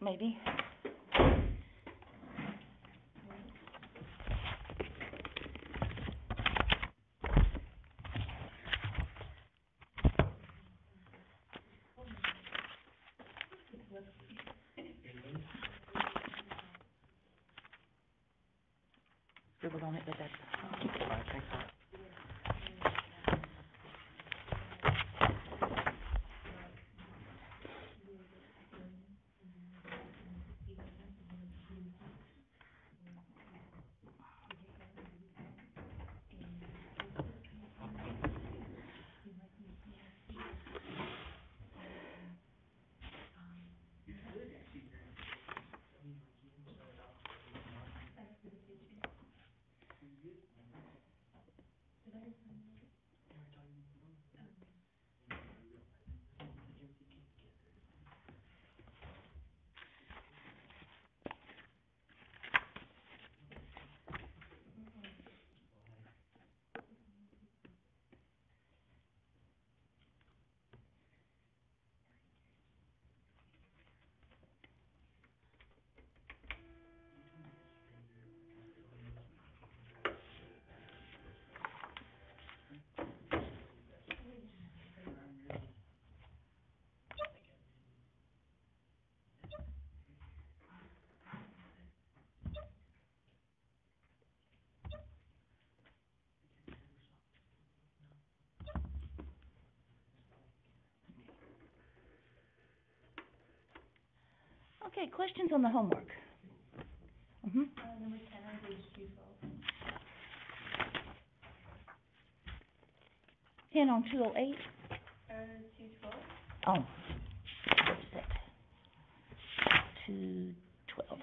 Maybe. Scribbled on it, but that's. Okay, questions on the homework? Number 10 on page 212. 10 on 208? 212. Oh. What's that? 212.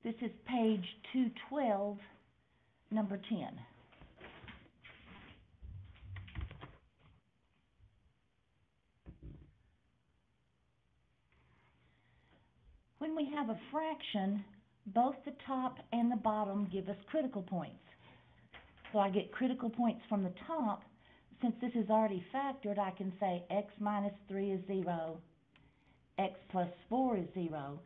This is page 212, number 10. When we have a fraction, both the top and the bottom give us critical points. So I get critical points from the top. Since this is already factored, I can say x minus 3 is 0, x plus 4 is 0.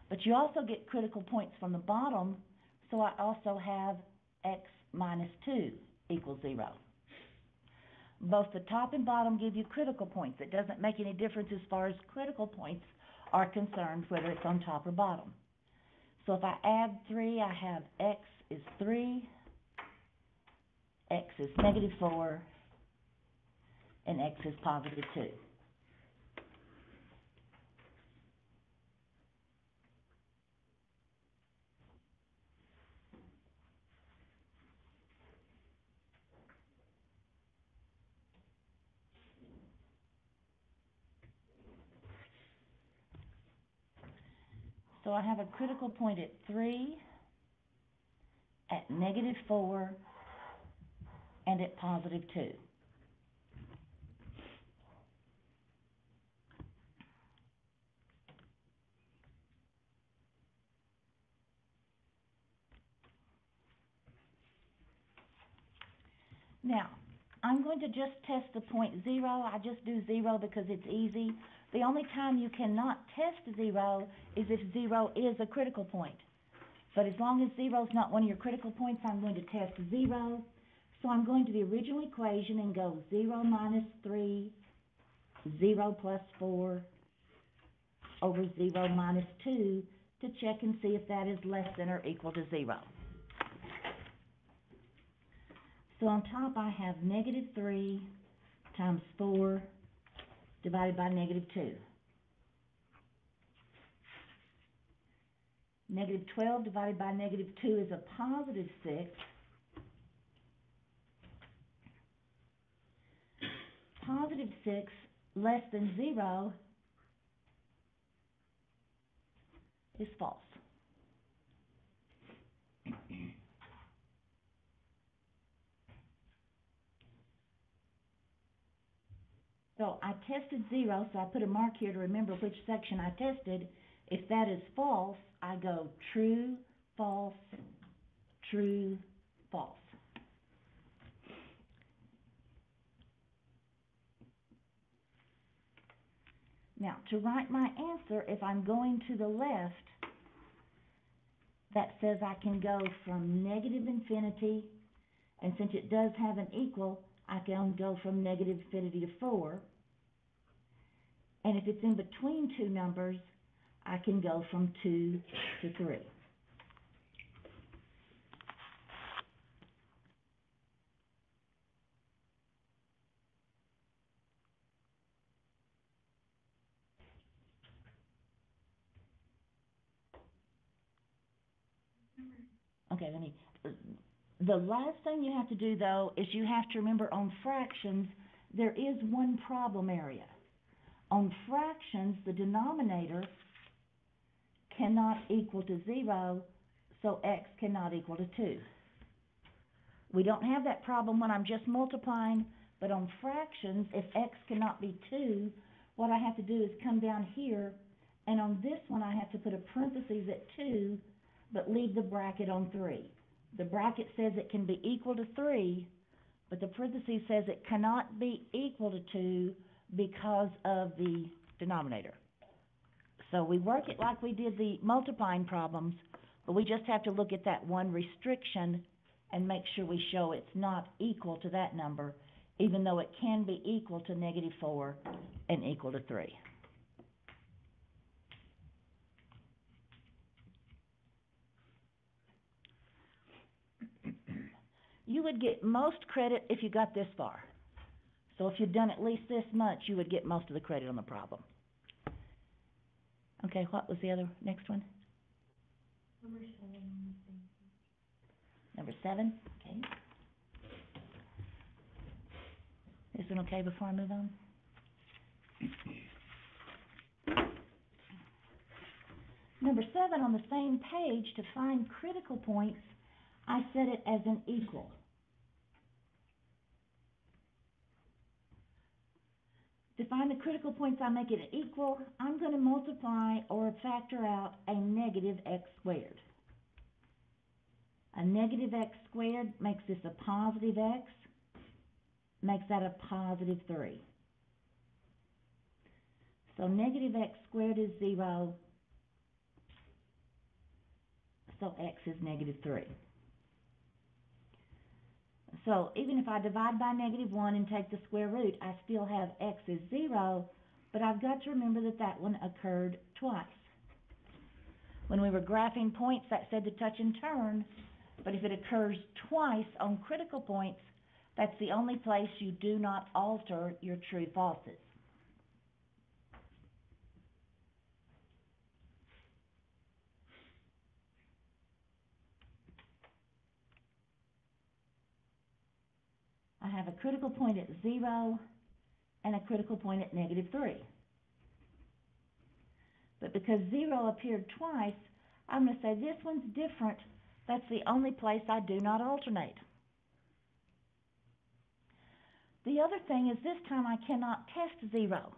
But you also get critical points from the bottom, so I also have x minus 2 equals 0. Both the top and bottom give you critical points. It doesn't make any difference as far as critical points are concerned, whether it's on top or bottom. So if I add 3, I have x is 3, x is negative 4, and x is positive 2. So I have a critical point at 3, at negative 4, and at positive 2. Now, I'm going to just test the point 0. I just do 0 because it's easy. The only time you cannot test 0 is if 0 is a critical point. But as long as 0 is not one of your critical points, I'm going to test 0. So I'm going to the original equation and go 0 minus 3, 0 plus 4, over 0 minus 2 to check and see if that is less than or equal to 0. So on top I have negative 3 times 4 divided by negative 2. Negative 12 divided by negative 2 is a positive 6. Positive 6 less than 0 is false. So I tested 0, so I put a mark here to remember which section I tested. If that is false, I go true, false, true, false. Now, to write my answer, if I'm going to the left, that says I can go from negative infinity, and since it does have an equal, I can go from negative infinity to 4. And if it's in between two numbers, I can go from 2 to 3. Okay, the last thing you have to do, though, is you have to remember on fractions, there is one problem area. On fractions, the denominator cannot equal to 0, so x cannot equal to 2. We don't have that problem when I'm just multiplying, but on fractions, if x cannot be 2, what I have to do is come down here, and on this one I have to put a parentheses at 2, but leave the bracket on 3. The bracket says it can be equal to 3, but the parentheses says it cannot be equal to 2 because of the denominator. So we work it like we did the multiplying problems, but we just have to look at that one restriction and make sure we show it's not equal to that number, even though it can be equal to -4 and equal to 3. You would get most credit if you got this far. So if you'd done at least this much, you would get most of the credit on the problem. Okay, what was the next one? Number 7. Number 7, okay. Is it okay before I move on? Number 7 on the same page, to find critical points, I set it as an equal. To find the critical points, I make it an equal. I'm going to multiply or factor out a negative x squared. A negative x squared makes this a positive x, makes that a positive 3. So negative x squared is 0, so x is -3. So even if I divide by -1 and take the square root, I still have x is 0, but I've got to remember that that one occurred twice. When we were graphing points, that said to touch and turn, but if it occurs twice on critical points, that's the only place you do not alter your true falses. I have a critical point at 0 and a critical point at -3. But because 0 appeared twice, I'm going to say this one's different. That's the only place I do not alternate. The other thing is this time I cannot test 0.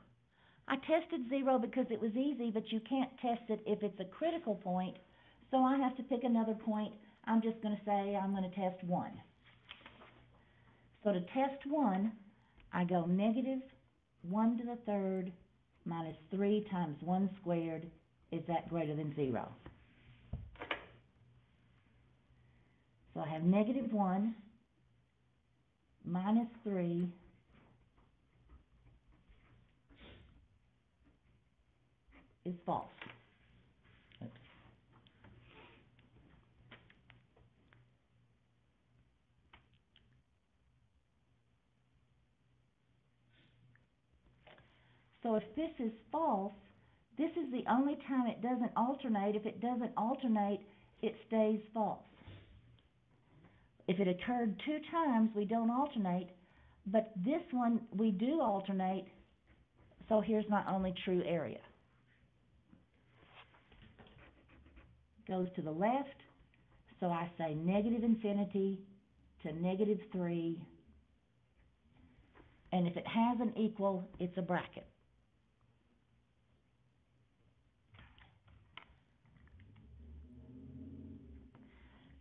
I tested 0 because it was easy, but you can't test it if it's a critical point, so I have to pick another point. I'm just going to say I'm going to test 1. So to test 1, I go -1 to the third minus 3 times 1 squared. Is that greater than 0? So I have -1 minus 3 is false. Oops. So if this is false, this is the only time it doesn't alternate. If it doesn't alternate, it stays false. If it occurred 2 times, we don't alternate, but this one we do alternate, so here's my only true area. Goes to the left, so I say -infinity to -3, and if it has an equal, it's a bracket.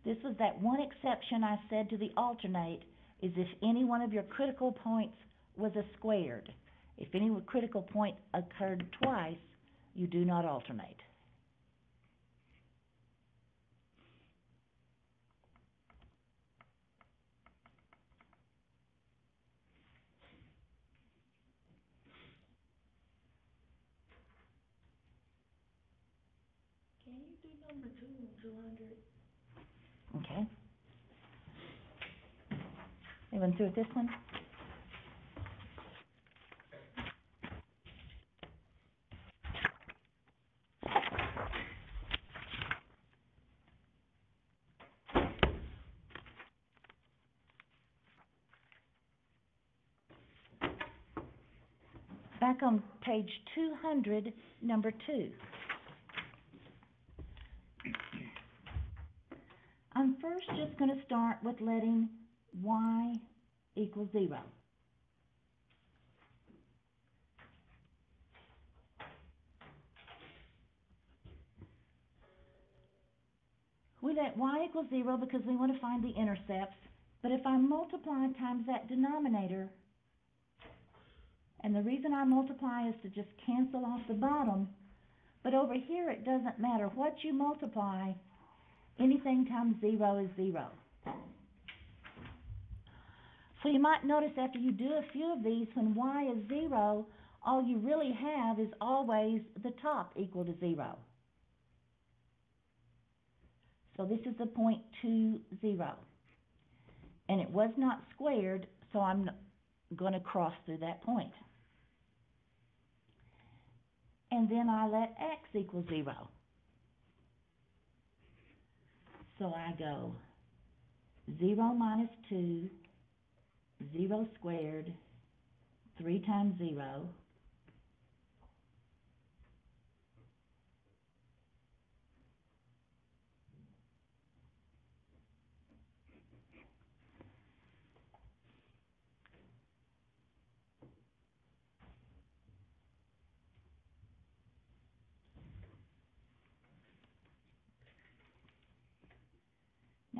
This was that one exception I said to the alternate, is if any one of your critical points was a squared. If any critical point occurred twice, you do not alternate. Can you do number 200? Okay. You went through with this one? Back on page 200, number 2. I'm first just going to start with letting y equal 0. We let y equal 0 because we want to find the intercepts, but if I multiply times that denominator, and the reason I multiply is to just cancel off the bottom, but over here it doesn't matter what you multiply, anything times 0 is 0. So you might notice after you do a few of these, when y is 0, all you really have is always the top equal to 0. So this is the point 2, 0. And it was not squared, so I'm going to cross through that point. And then I let x equal 0. So I go 0 minus 2, 0 squared, 3 times 0,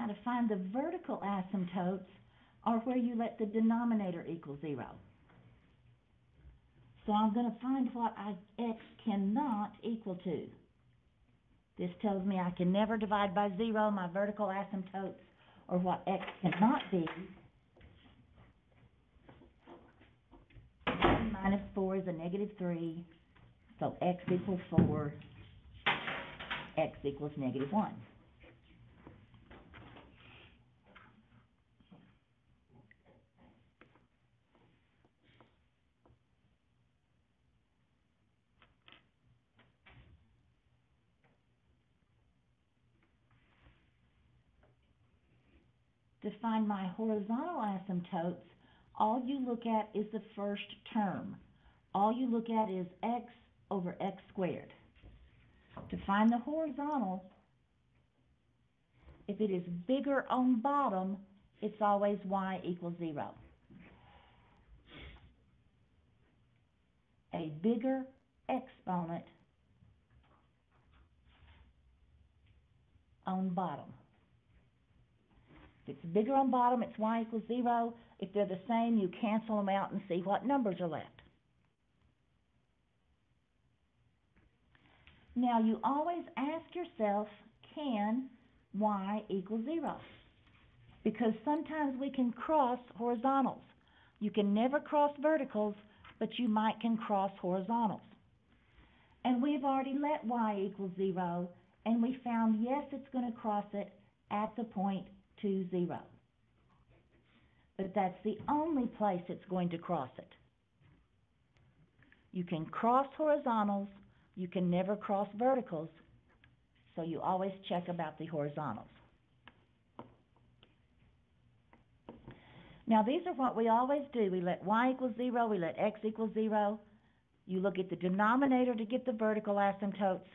Now to find the vertical asymptotes are where you let the denominator equal 0. So I'm going to find what x cannot equal to. This tells me I can never divide by 0 my vertical asymptotes, or what x cannot be. 1 minus 4 is a negative 3, so x equals 4, x equals negative 1. To find my horizontal asymptotes, all you look at is the first term. All you look at is x over x squared. To find the horizontal, if it is bigger on bottom, it's always y equals 0. A bigger exponent on bottom. If it's bigger on bottom, it's y equals 0. If they're the same, you cancel them out and see what numbers are left. Now, you always ask yourself, can y equal 0? Because sometimes we can cross horizontals. You can never cross verticals, but you can cross horizontals. And we've already let y equal 0, and we found, yes, it's going to cross it at the point 2, 0. But that's the only place it's going to cross it. You can cross horizontals, you can never cross verticals, so you always check about the horizontals. Now these are what we always do. We let y equal 0, we let x equal 0. You look at the denominator to get the vertical asymptotes.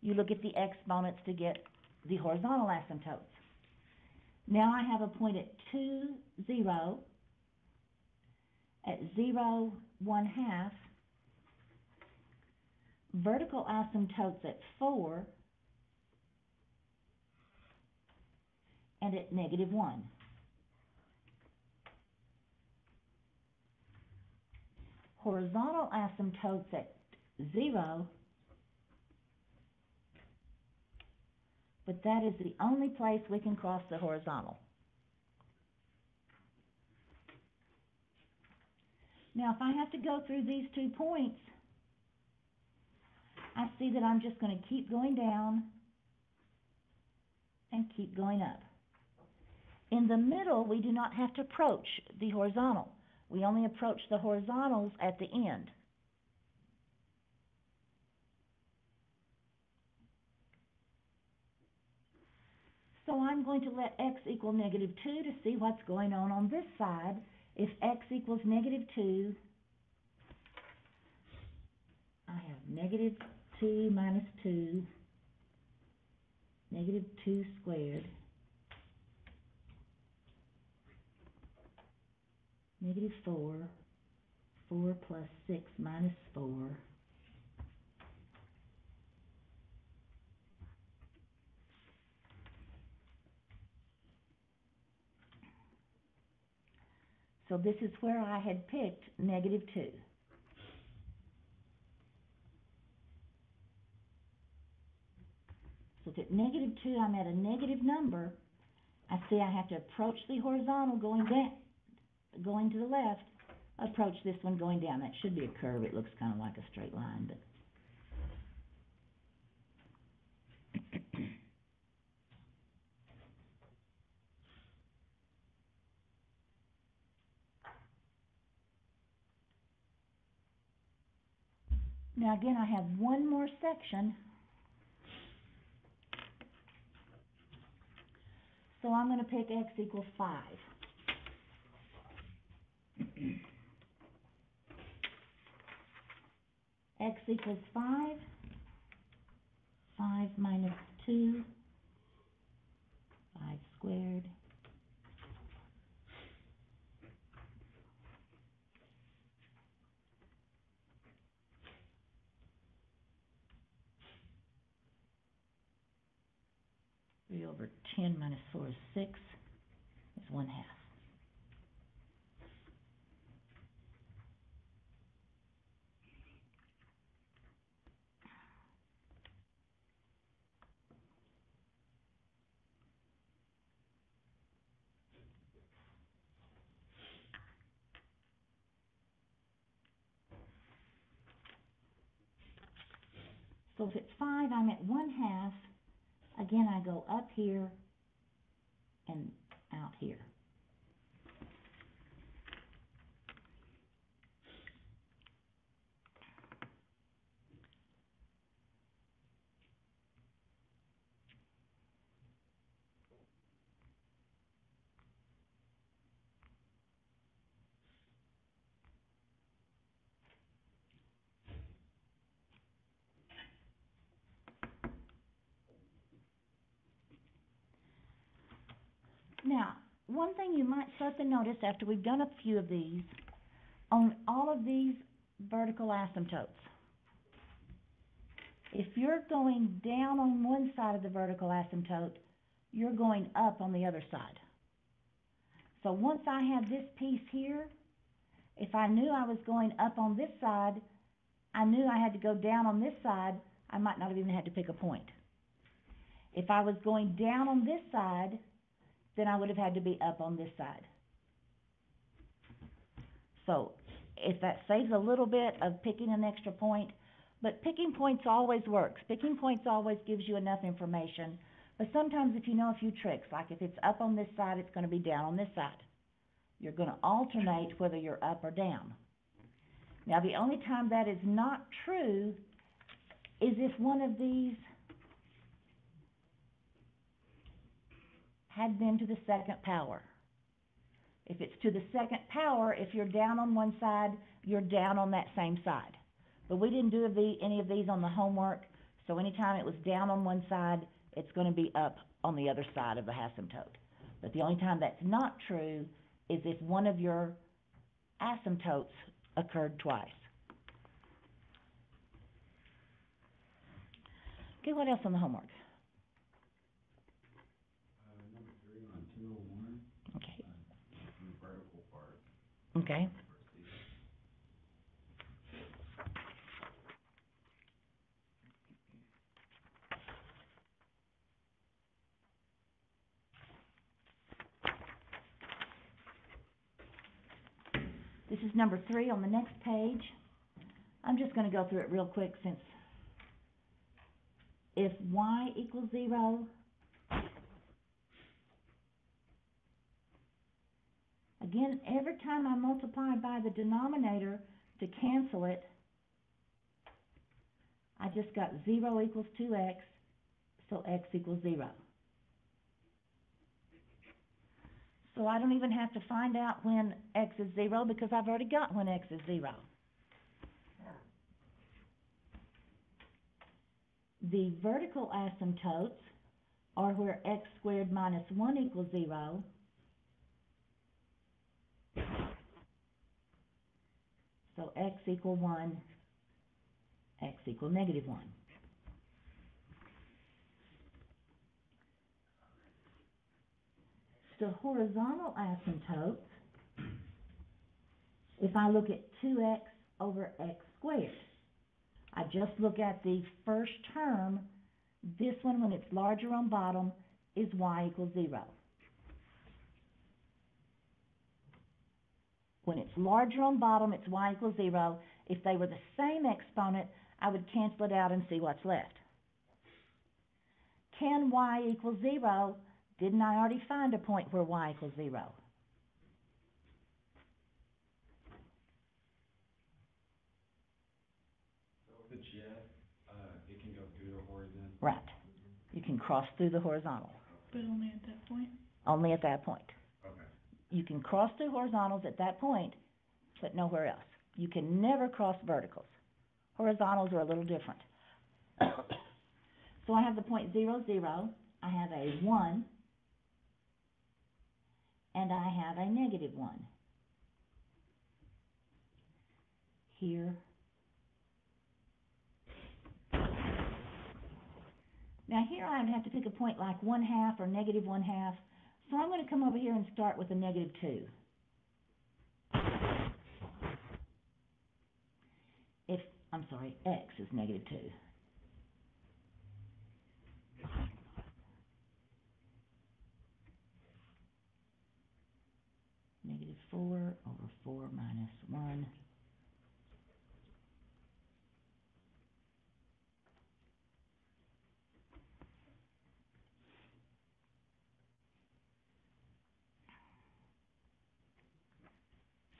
You look at the exponents to get the horizontal asymptotes. Now I have a point at 2, 0, at 0, 1/2, vertical asymptotes at 4, and at -1. Horizontal asymptotes at 0, but that is the only place we can cross the horizontal. Now, if I have to go through these 2 points, I see that I'm just going to keep going down and keep going up. In the middle, we do not have to approach the horizontal. We only approach the horizontals at the end. So I'm going to let x equal -2 to see what's going on this side. If x equals -2, I have -2 minus 2, -2 squared, -4, 4 plus 6 minus 4, so this is where I had picked -2. So if at -2 I'm at a negative number, I see I have to approach the horizontal going down, going to the left, approach this one going down. That should be a curve. It looks kind of like a straight line, but now again I have one more section. So I'm going to pick x equals 5. X equals 5. 5 minus 2. 5 squared. Three over 10 minus 4 is 6. Is 1/2. So if it's 5, I'm at 1/2. Again, I go up here and out here. Now, one thing you might start to notice after we've done a few of these, on all of these vertical asymptotes, if you're going down on one side of the vertical asymptote, you're going up on the other side. So once I have this piece here, if I knew I was going up on this side, I knew I had to go down on this side, I might not have even had to pick a point. If I was going down on this side, then I would have had to be up on this side. So if that saves a little bit of picking an extra point, but picking points always works. Picking points always gives you enough information. But sometimes if you know a few tricks, like if it's up on this side, it's going to be down on this side. You're going to alternate whether you're up or down. Now, the only time that is not true is if one of these had been to the second power. If it's to the second power, if you're down on one side, you're down on that same side. But we didn't do any of these on the homework, so anytime it was down on one side, it's going to be up on the other side of the asymptote. But the only time that's not true is if one of your asymptotes occurred twice. Okay, what else on the homework? Number 3 on Okay. This is number 3 on the next page. I'm just gonna go through it real quick since if y equals 0, again, every time I multiply by the denominator to cancel it, I just got 0 equals 2x, so x equals 0. So I don't even have to find out when x is 0 because I've already got when x is 0. The vertical asymptotes are where x squared minus 1 equals 0. So x equal 1, x equal negative 1. The horizontal asymptotes, if I look at 2x over x squared, I just look at the first term, this one, when it's larger on bottom, is y equals 0. When it's larger on bottom, it's y equals 0. If they were the same exponent, I would cancel it out and see what's left. Can y equal 0? Didn't I already find a point where y equals 0? So if it's yes, it can go through the horizon. Right. You can cross through the horizontal. But only at that point? Only at that point. Okay. You can cross through horizontals at that point, but nowhere else. You can never cross verticals. Horizontals are a little different. So I have the point 0, 0. I have a 1. And I have a negative 1. Here. Now here I would have to pick a point like 1/2 or negative 1/2. So I'm going to come over here and start with a negative 2. X is negative 2. Negative 4 over 4 minus 1.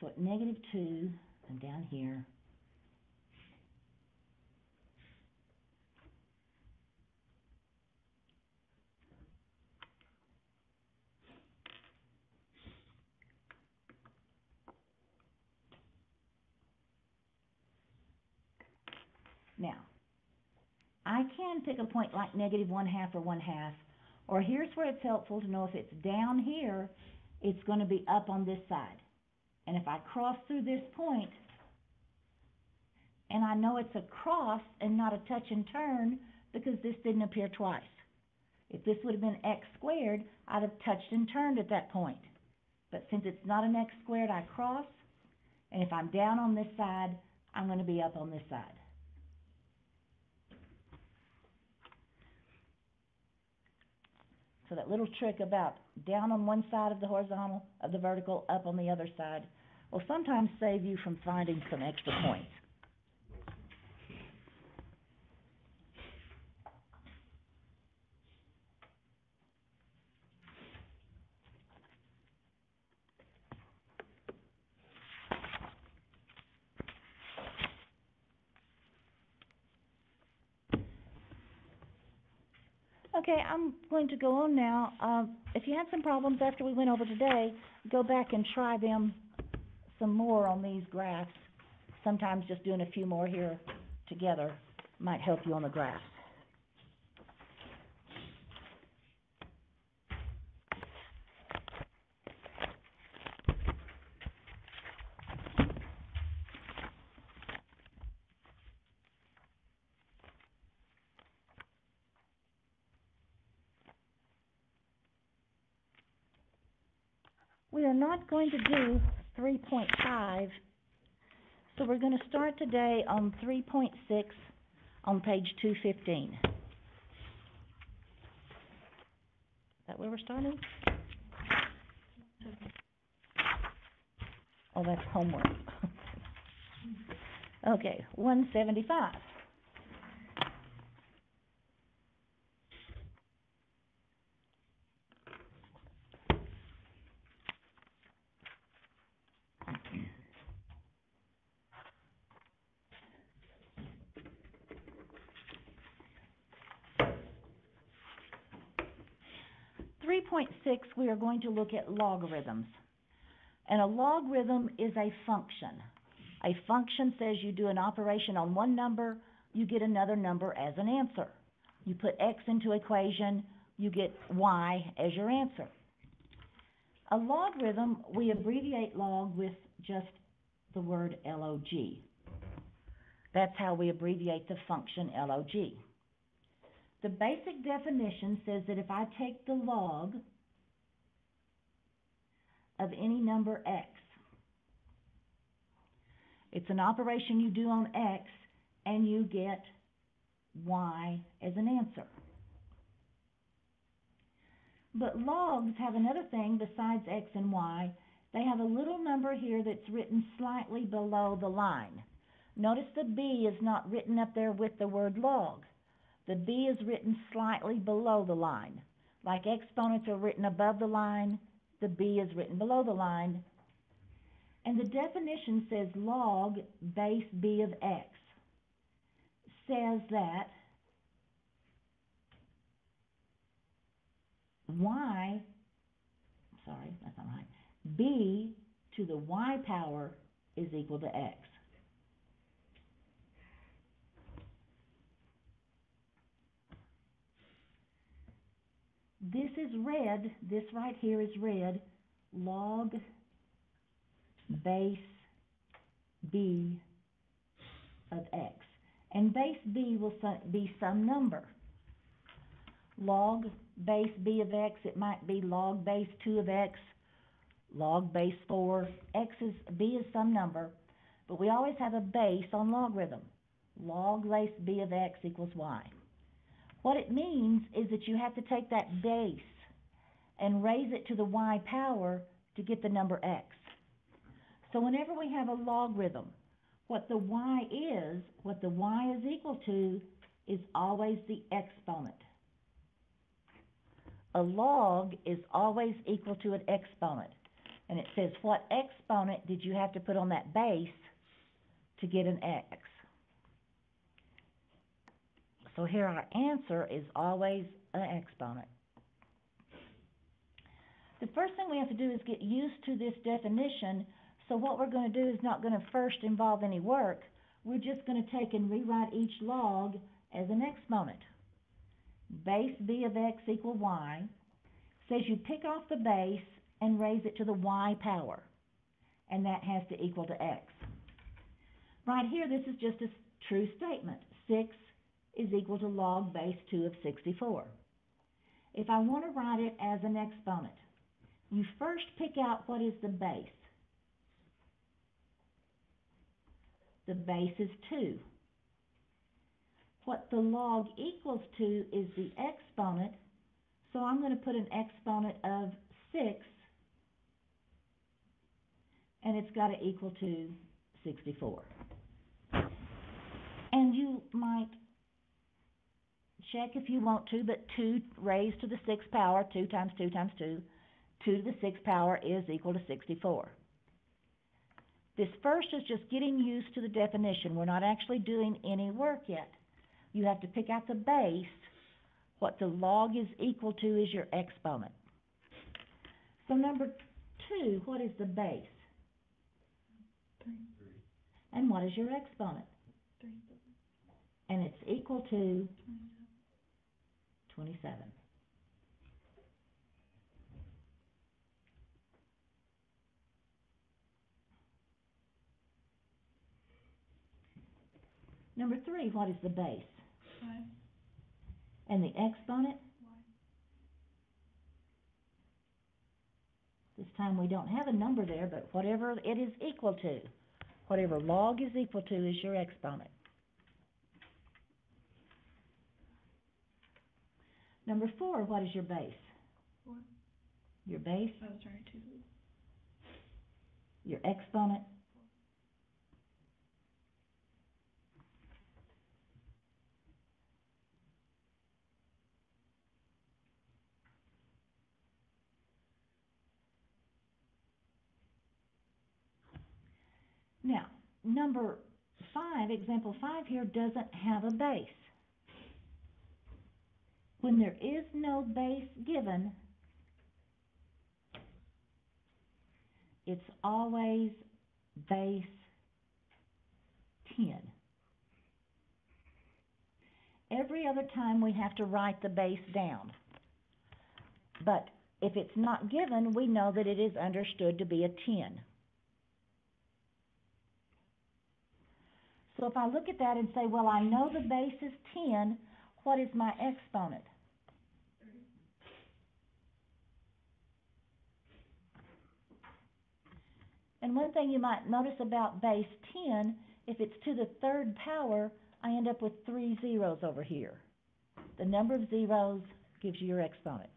So at negative 2, and down here, now, I can pick a point like negative 1/2 or 1/2, or here's where it's helpful to know if it's down here, it's going to be up on this side. And if I cross through this point, and I know it's a cross and not a touch and turn because this didn't appear twice. If this would have been x squared, I'd have touched and turned at that point. But since it's not an x squared, I cross, and if I'm down on this side, I'm going to be up on this side. So that little trick about down on one side of the horizontal, of the vertical, up on the other side, will sometimes save you from finding some extra points. Okay, I'm going to go on now. If you had some problems after we went over today, go back and try them some more on these graphs. Sometimes just doing a few more here together might help you on the graphs. We are not going to do 3.5. So we're gonna start today on 3.6 on page 215. Is that where we're starting? Oh, that's homework. Okay, 175. Three point six, we are going to look at logarithms. And a logarithm is a function. A function says you do an operation on one number, you get another number as an answer. You put x into equation, you get y as your answer. A logarithm, we abbreviate log with just the word log. That's how we abbreviate the function log. The basic definition says that if I take the log of any number x, it's an operation you do on x, and you get y as an answer. But logs have another thing besides x and y. They have a little number here that's written slightly below the line. Notice the b is not written up there with the word log. The b is written slightly below the line. Like exponents are written above the line, the b is written below the line. And the definition says log base b of x says that b to the y power is equal to x. This is red, this right here is red, log base b of x. And base b will be some number. Log base b of x, it might be log base 2 of x, log base 4. B is some number, but we always have a base on logarithm. Log base b of x equals y. What it means is that you have to take that base and raise it to the y power to get the number x. So whenever we have a logarithm, what the y is equal to is always the exponent. A log is always equal to an exponent. And it says, what exponent did you have to put on that base to get an x? So here our answer is always an exponent. The first thing we have to do is get used to this definition. So what we're going to do is not going to first involve any work. We're just going to take and rewrite each log as an exponent. Base b of x equal y says you pick off the base and raise it to the y power. And that has to equal to x. Right here, this is just a true statement. 6 is equal to log base 2 of 64. If I want to write it as an exponent, you first pick out what is the base. The base is 2. What the log equals to is the exponent, so I'm going to put an exponent of 6, and it's got to equal to 64. And you might check if you want to, but 2 raised to the 6th power, 2 times 2 times 2, 2 to the 6th power is equal to 64. This first is just getting used to the definition. We're not actually doing any work yet. You have to pick out the base. What the log is equal to is your exponent. So number 2, what is the base? 3. And what is your exponent? 3. And it's equal to 27. 27. Number 3, what is the base? 5. And the exponent? Y. This time we don't have a number there, but whatever it is equal to, whatever log is equal to is your exponent. Number 4, what is your base? 4. Your base, Oh, sorry, 2. your exponent, now, number 5, example 5 here, doesn't have a base. When there is no base given, it's always base 10. Every other time we have to write the base down. But if it's not given, we know that it is understood to be a 10. So if I look at that and say, well, I know the base is 10, what is my exponent? And one thing you might notice about base 10, if it's to the 3rd power, I end up with 3 zeros over here. The number of zeros gives you your exponent.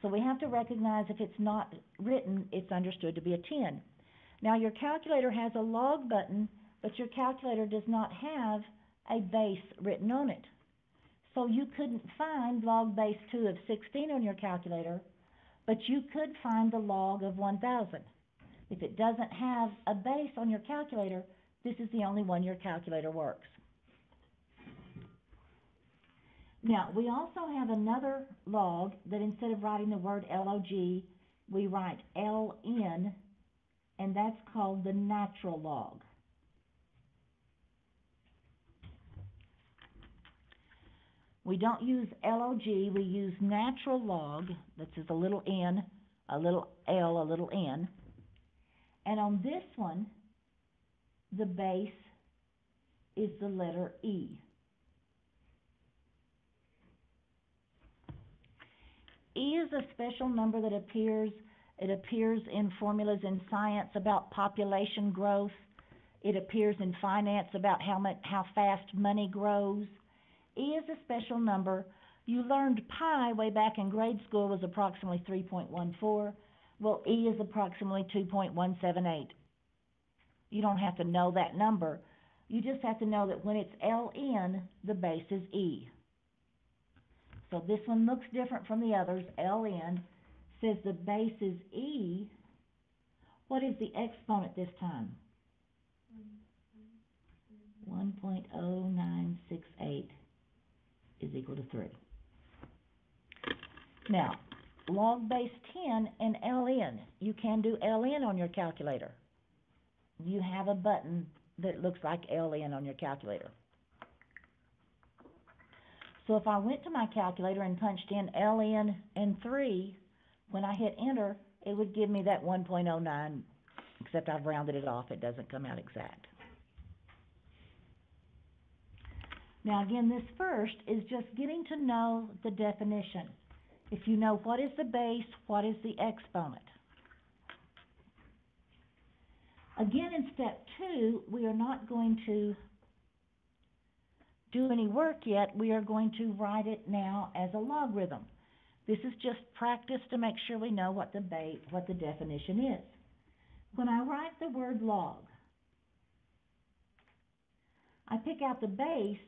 So we have to recognize if it's not written, it's understood to be a 10. Now your calculator has a log button, but your calculator does not have a base written on it. So you couldn't find log base 2 of 16 on your calculator, but you could find the log of 1000. If it doesn't have a base on your calculator, this is the only one your calculator works. Now, we also have another log that instead of writing the word log, we write ln, and that's called the natural log. We don't use log, we use natural log. This is a little n, a little l, a little n. And on this one, the base is the letter E. E is a special number that appears in formulas in science about population growth. It appears in finance about how fast money grows. E is a special number. You learned pi way back in grade school was approximately 3.14. Well, E is approximately 2.178. You don't have to know that number. You just have to know that when it's Ln, the base is E. So this one looks different from the others. Ln says the base is E. What is the exponent this time? 1.0968 is equal to 3. Now, log base 10 and Ln. You can do Ln on your calculator. You have a button that looks like Ln on your calculator. So if I went to my calculator and punched in Ln and 3, when I hit enter, it would give me that 1.09, except I've rounded it off. It doesn't come out exact. Now again, this first is just getting to know the definition. If you know what is the base, what is the exponent. Again, in step 2, we are not going to do any work yet. We are going to write it now as a logarithm. This is just practice to make sure we know what the definition is. When I write the word log, I pick out the base,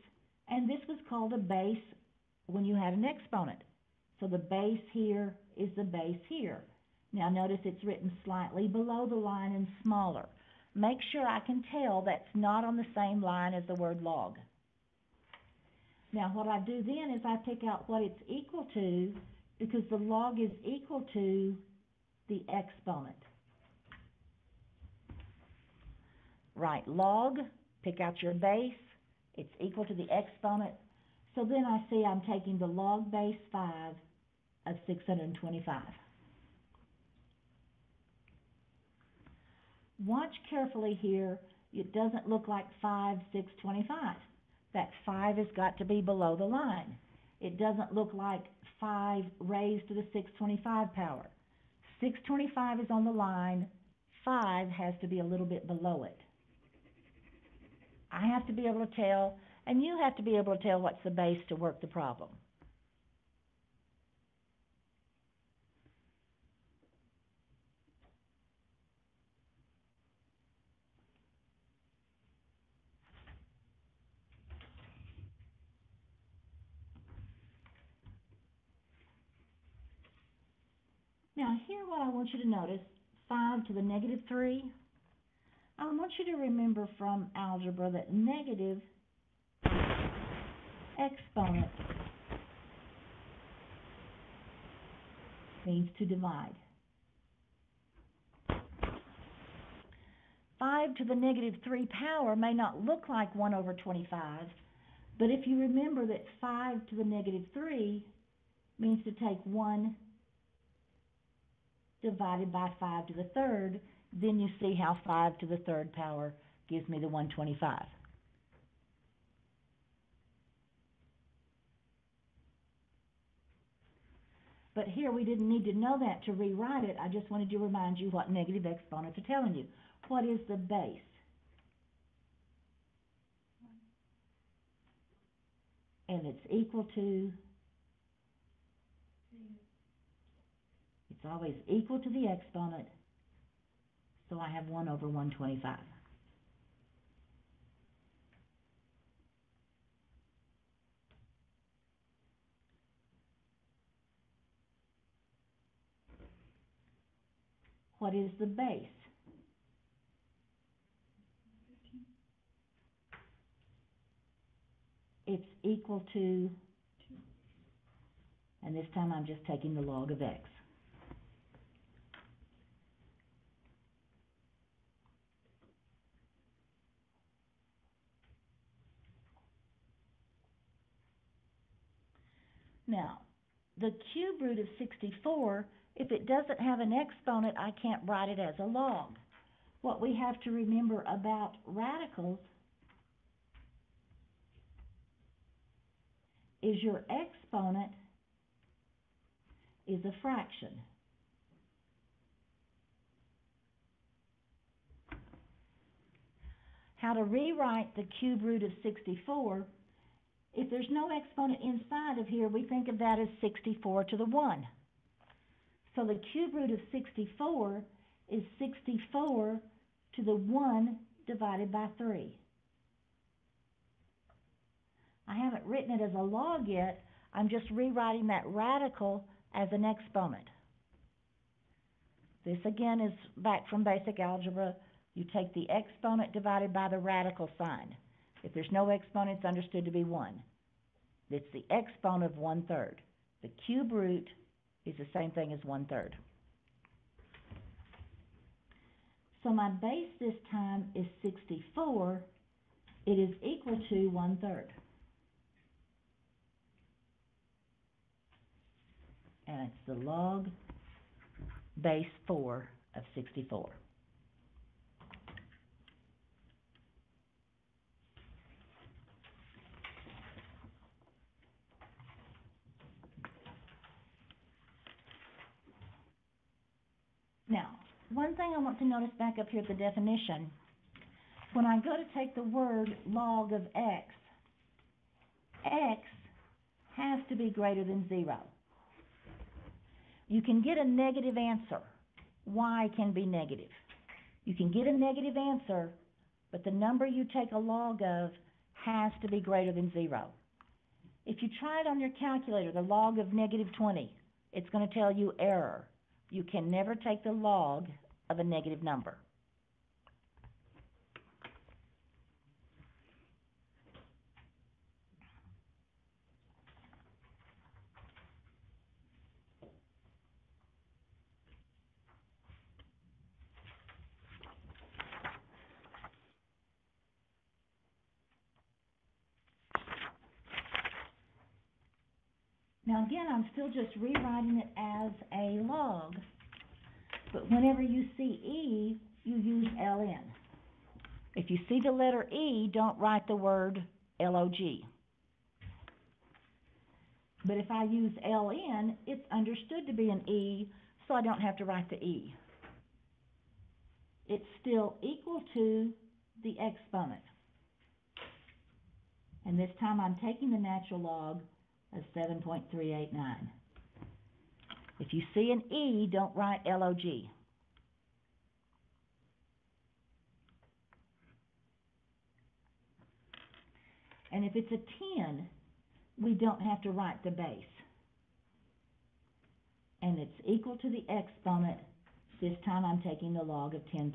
and this was called a base when you had an exponent. So the base here is the base here. Now notice it's written slightly below the line and smaller. Make sure I can tell that's not on the same line as the word log. Now what I do then is I pick out what it's equal to, because the log is equal to the exponent. Right, log, pick out your base, it's equal to the exponent. So then I see I'm taking the log base 5 of 625. Watch carefully here. It doesn't look like 5, 625. That 5 has got to be below the line. It doesn't look like 5 raised to the 625 power. 625 is on the line, 5 has to be a little bit below it. I have to be able to tell, and you have to be able to tell what's the base to work the problem. Now here what I want you to notice, 5 to the negative 3, I want you to remember from algebra that negative exponent means to divide. 5 to the negative 3 power may not look like 1 over 25, but if you remember that 5 to the negative 3 means to take 1 divided by 5 to the third, then you see how 5 to the third power gives me the 125. But here we didn't need to know that to rewrite it. I just wanted to remind you what negative exponents are telling you. What is the base? And it's equal to, it's always equal to the exponent, so I have 1 over 125. What is the base? It's equal to, and this time I'm just taking the log of x. Now, the cube root of 64, if it doesn't have an exponent, I can't write it as a log. What we have to remember about radicals is your exponent is a fraction. How to rewrite the cube root of 64, if there's no exponent inside of here, we think of that as 64 to the 1. So the cube root of 64 is 64 to the 1 divided by 3. I haven't written it as a log yet. I'm just rewriting that radical as an exponent. This again is back from basic algebra. You take the exponent divided by the radical sign. If there's no exponent, it's understood to be 1. It's the exponent of 1/3. The cube root is the same thing as 1/3. So my base this time is 64. It is equal to 1/3. And it's the log base 4 of 64. Now, one thing I want to notice back up here at the definition, when I go to take the word log of x has to be greater than 0. You can get a negative answer. Y can be negative. You can get a negative answer, but the number you take a log of has to be greater than 0. If you try it on your calculator, the log of -20, it's going to tell you error. You can never take the log of a negative number. Now again, I'm still just rewriting it as a log, but whenever you see E, you use ln. If you see the letter E, don't write the word log. But if I use ln, it's understood to be an E, so so I don't have to write the e. It's still equal to the exponent. And this time I'm taking the natural log of 7.389. If you see an e, don't write log. And if it's a 10, we don't have to write the base. And it's equal to the exponent. This time I'm taking the log of 10,000.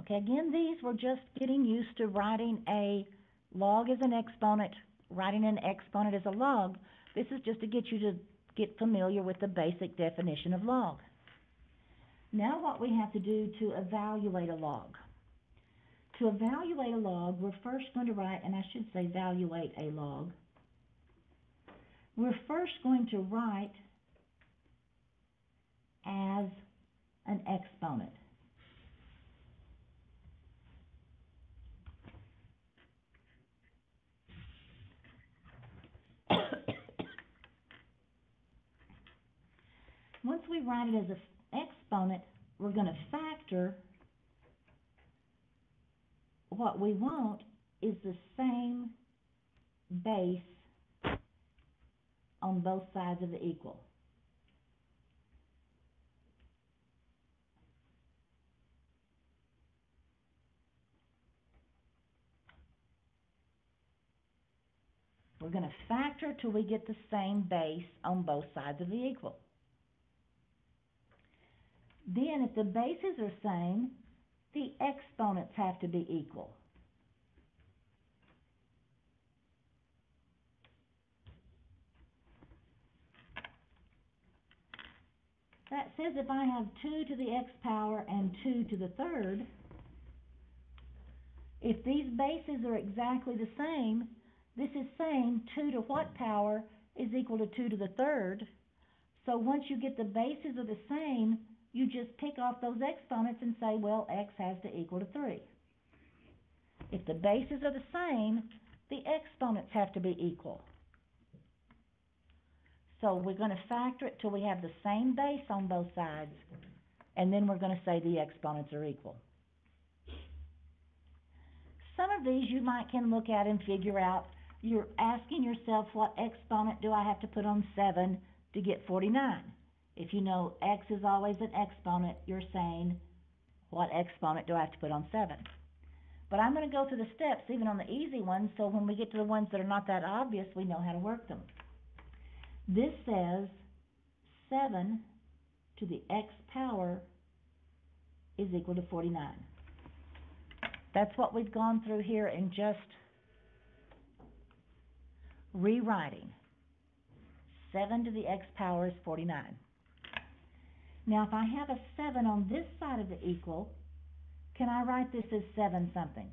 Okay, again, these we're just getting used to writing a log as an exponent, writing an exponent as a log. This is just to get you to get familiar with the basic definition of log. Now what we have to do to evaluate a log. To evaluate a log, we're first going to write, and I should say evaluate a log. We're first going to write as an exponent. Once we write it as an exponent, we're going to factor. What we want is the same base on both sides of the equal. We're going to factor till we get the same base on both sides of the equal. Then, if the bases are same, the exponents have to be equal. That says if I have 2 to the x power and 2 to the third, if these bases are exactly the same, this is saying 2 to what power is equal to 2 to the third. So once you get the bases are the same, you just pick off those exponents and say, well, x has to equal to 3. If the bases are the same, the exponents have to be equal. So we're going to factor it till we have the same base on both sides, and then we're going to say the exponents are equal. Some of these you can look at and figure out. You're asking yourself, what exponent do I have to put on 7 to get 49? If you know x is always an exponent, you're saying, what exponent do I have to put on 7? But I'm going to go through the steps, even on the easy ones, so when we get to the ones that are not that obvious, we know how to work them. This says 7 to the x power is equal to 49. That's what we've gone through here in just rewriting. 7 to the x power is 49. Now, if I have a 7 on this side of the equal, can I write this as 7 something?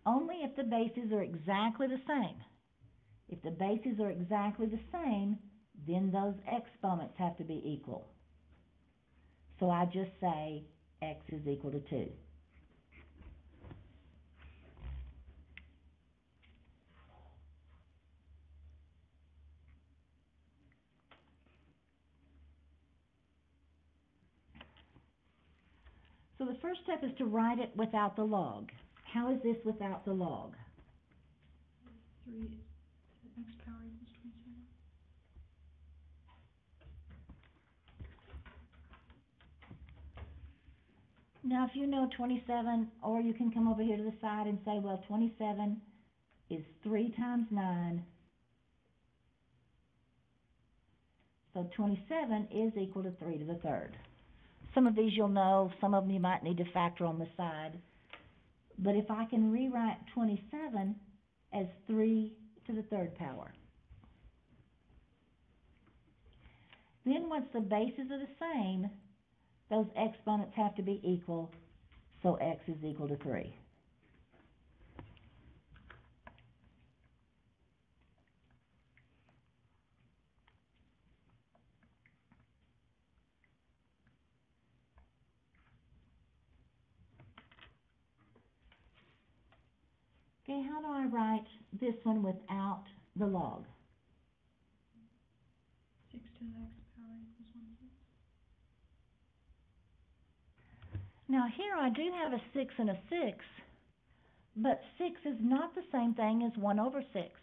Only if the bases are exactly the same. If the bases are exactly the same, then those exponents have to be equal. So I just say x is equal to 2. So the first step is to write it without the log. How is this without the log? 3, x power equals 27. Now, if you know 27, or you can come over here to the side and say, well, 27 is 3 times 9. So 27 is equal to 3 to the third. Some of these you'll know, some of them you might need to factor on the side. But if I can rewrite 27 as 3 to the third power. Then once the bases are the same, those exponents have to be equal, so x is equal to 3. Okay, how do I write this one without the log? 6 to the x power equals 1/6. Now here I do have a 6 and a 6, but 6 is not the same thing as 1 over 6.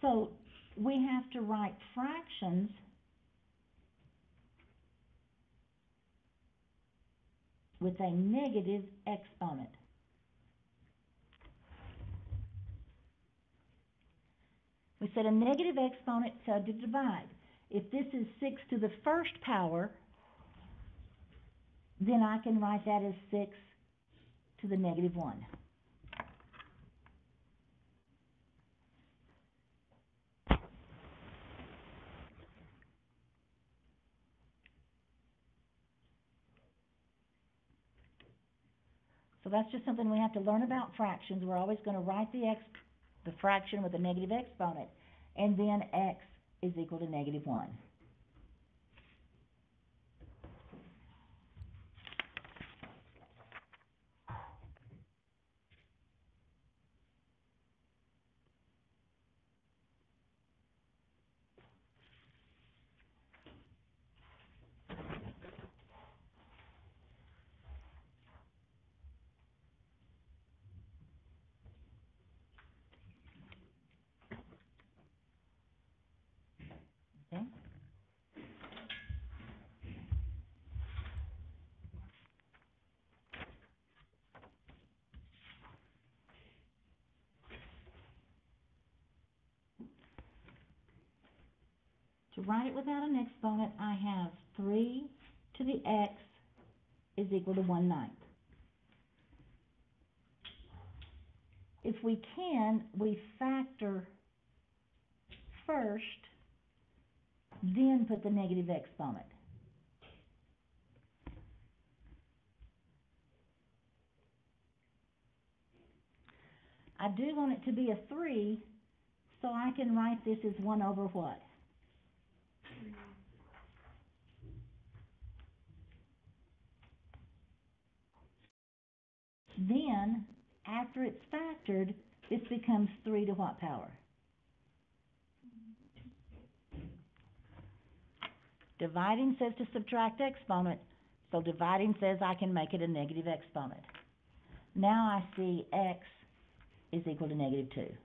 So we have to write fractions with a negative exponent. We said a negative exponent said to divide. If this is 6 to the first power, then I can write that as 6 to the negative 1. So that's just something we have to learn about fractions. We're always going to write the fraction with a negative exponent, and then x is equal to negative 1. Okay? To write it without an exponent, I have 3 to the x is equal to 1/9. If we can, we factor first, then put the negative exponent. I do want it to be a 3, so I can write this as 1 over what? 3. Then, after it's factored, this becomes 3 to what power? Dividing says to subtract exponent, so dividing says I can make it a negative exponent. Now I see x is equal to negative 2.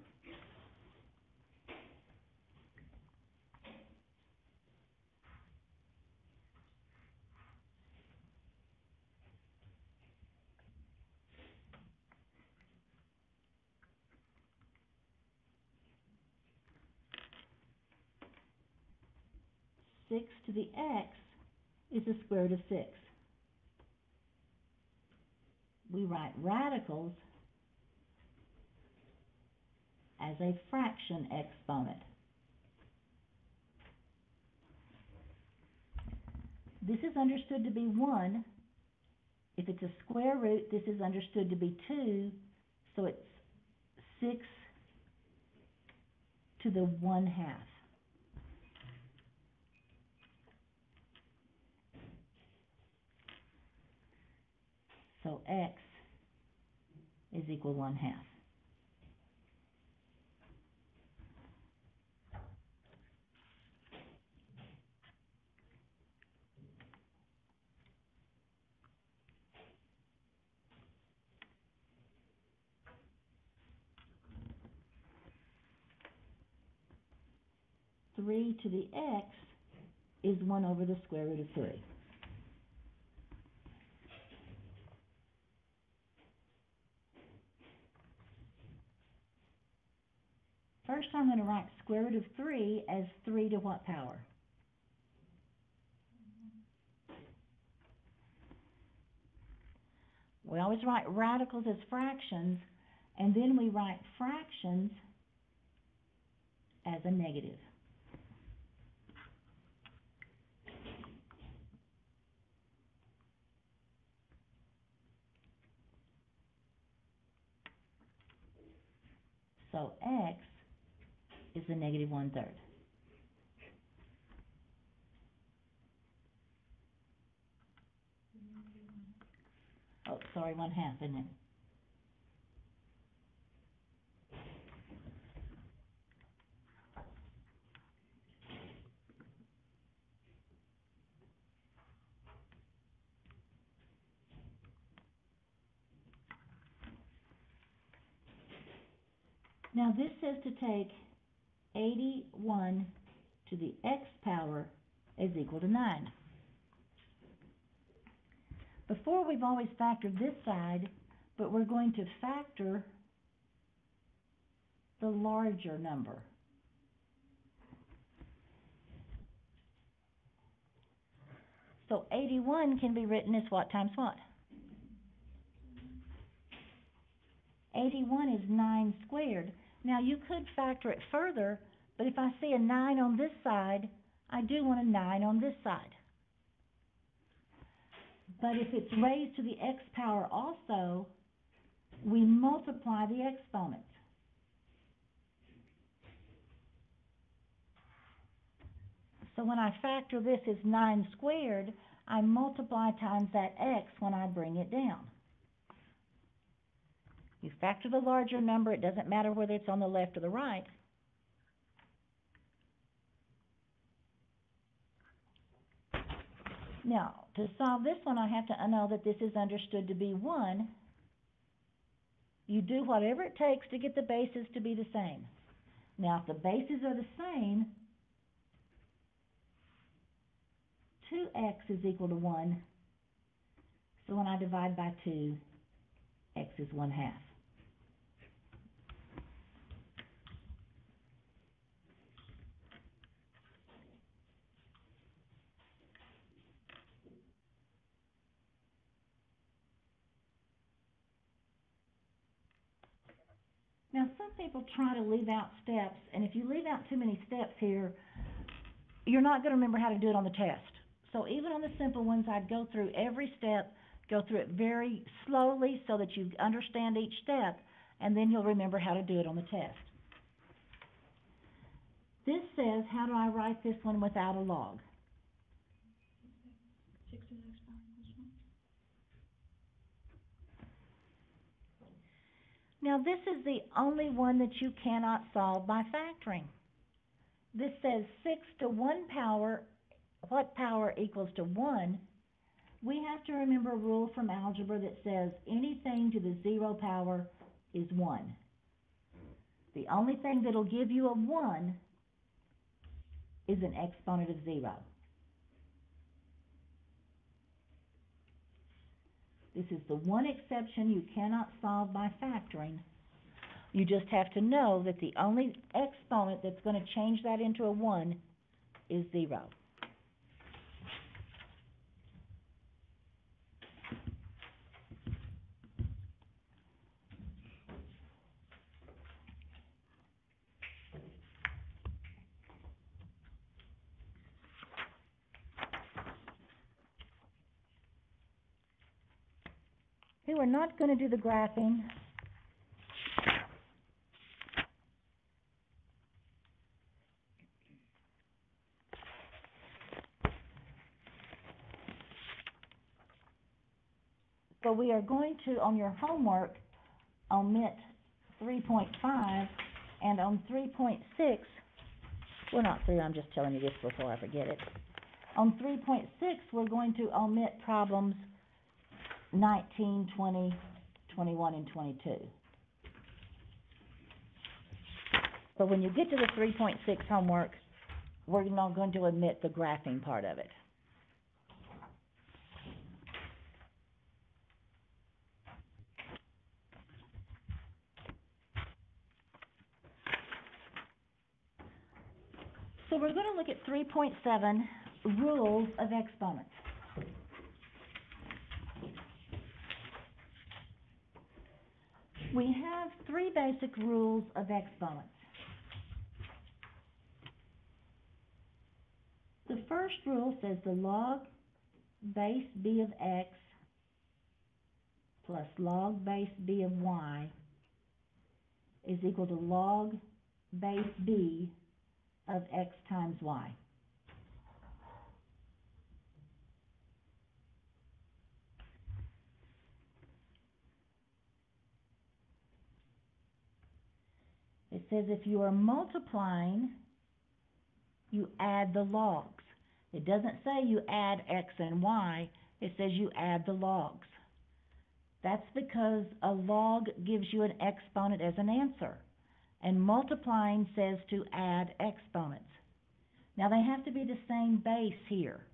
Six to the x is the square root of 6. We write radicals as a fraction exponent. This is understood to be 1. If it's a square root, this is understood to be 2, so it's 6 to the 1/2. So x is equal 1/2. Three to the x is 1 over the square root of 3. First, I'm going to write square root of 3 as 3 to what power? We always write radicals as fractions, and then we write fractions as a negative. So x is a negative 1/3. Oh, sorry, 1/2, isn't it? Now this says to take 81 to the x power is equal to 9. Before we've always factored this side, but we're going to factor the larger number. So 81 can be written as what times what? 81 is 9 squared. Now you could factor it further, but if I see a 9 on this side, I do want a 9 on this side. But if it's raised to the x power also, we multiply the exponents. So when I factor this as 9 squared, I multiply times that x when I bring it down. You factor the larger number, it doesn't matter whether it's on the left or the right. Now, to solve this one, I have to know that this is understood to be 1. You do whatever it takes to get the bases to be the same. Now, if the bases are the same, 2x is equal to 1. So when I divide by 2, x is 1/2. Now, some people try to leave out steps, and if you leave out too many steps here, you're not going to remember how to do it on the test. So even on the simple ones, I'd go through every step, go through it very slowly so that you understand each step, and then you'll remember how to do it on the test. This says, how do I write this one without a log? 6 to the x power equals 1. Now, this is the only one that you cannot solve by factoring. This says 6 to 1 power, what power equals to 1? We have to remember a rule from algebra that says anything to the 0 power is 1. The only thing that'll give you a 1 is an exponent of 0. This is the one exception you cannot solve by factoring. You just have to know that the only exponent that's going to change that into a 1 is 0. Okay, we're not going to do the graphing. So we are going to, on your homework, omit 3.5, and on 3.6, well, not 3, I'm just telling you this before I forget it. On 3.6, we're going to omit problems 19, 20, 21, and 22. So when you get to the 3.6 homework, we're not going to omit the graphing part of it. So we're going to look at 3.7, rules of exponents. We have 3 basic rules of exponents. The first rule says the log base b of x plus log base b of y is equal to log base b of x times y. It says if you are multiplying, you add the logs. It doesn't say you add x and y, it says you add the logs. That's because a log gives you an exponent as an answer. and multiplying says to add exponents. Now they have to be the same base here.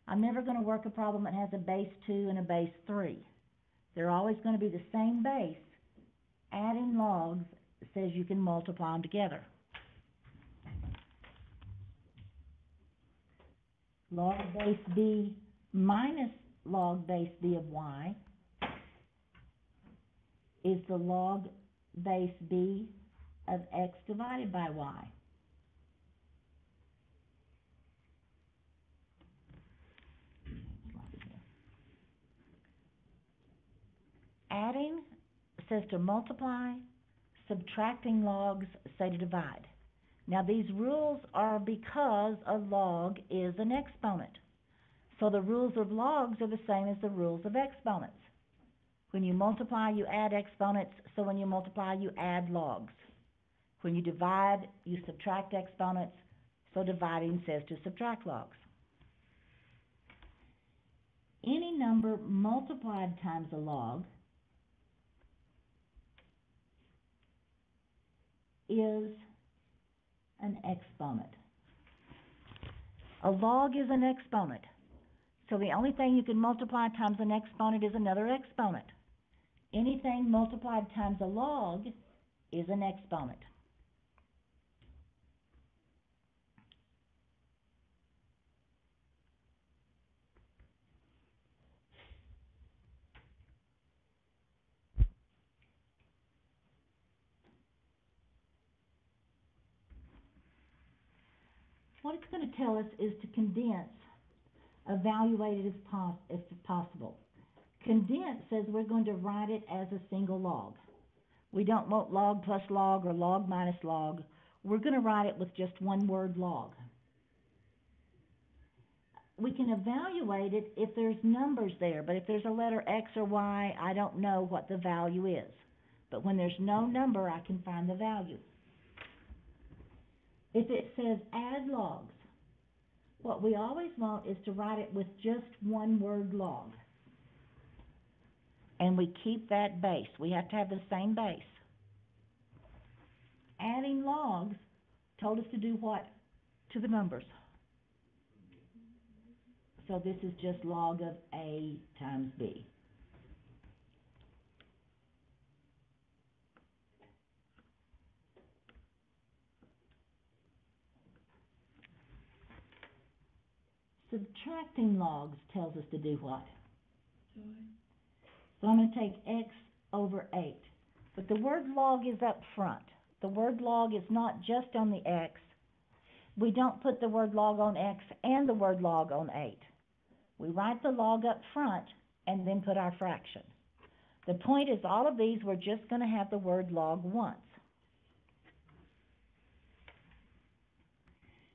I'm never going to work a problem that has a base 2 and a base 3. They're always going to be the same base. Adding logs says you can multiply them together. Log base b minus log base b of y is the log base b of x divided by y. Adding says to multiply, subtracting logs say to divide. Now these rules are because a log is an exponent. So the rules of logs are the same as the rules of exponents. When you multiply, you add exponents, so when you multiply, you add logs. When you divide, you subtract exponents, so dividing says to subtract logs. Any number multiplied times a log is an exponent. A log is an exponent. So the only thing you can multiply times an exponent is another exponent. Anything multiplied times a log is an exponent. What it's going to tell us is to condense, evaluate it if possible. Condense says we're going to write it as a single log. We don't want log plus log or log minus log. We're going to write it with just one word, log. We can evaluate it if there's numbers there, but if there's a letter X or Y, I don't know what the value is. But when there's no number, I can find the value. If it says add logs, what we always want is to write it with just one word, log. And we keep that base. We have to have the same base. Adding logs told us to do what to the numbers? So this is just log of A times B. Subtracting logs tells us to do what? So I'm going to take x over 8. But the word log is up front. The word log is not just on the x. We don't put the word log on x and the word log on 8. We write the log up front and then put our fraction. The point is all of these we're just going to have the word log once.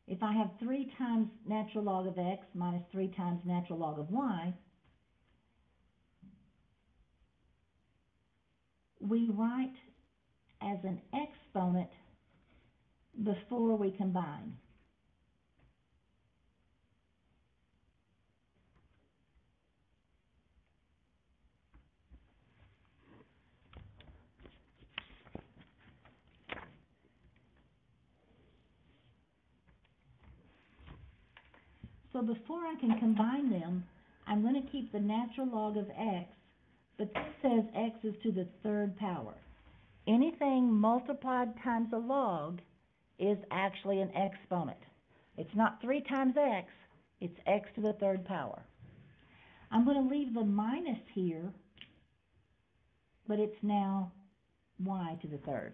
If I have 3 times natural log of x minus 3 times natural log of y, we write as an exponent before we combine. So before I can combine them, I'm going to keep the natural log of x, but this says x is to the 3rd power. Anything multiplied times a log is actually an exponent. It's not 3 times x, it's x to the 3rd power. I'm going to leave the minus here, but it's now y to the 3rd.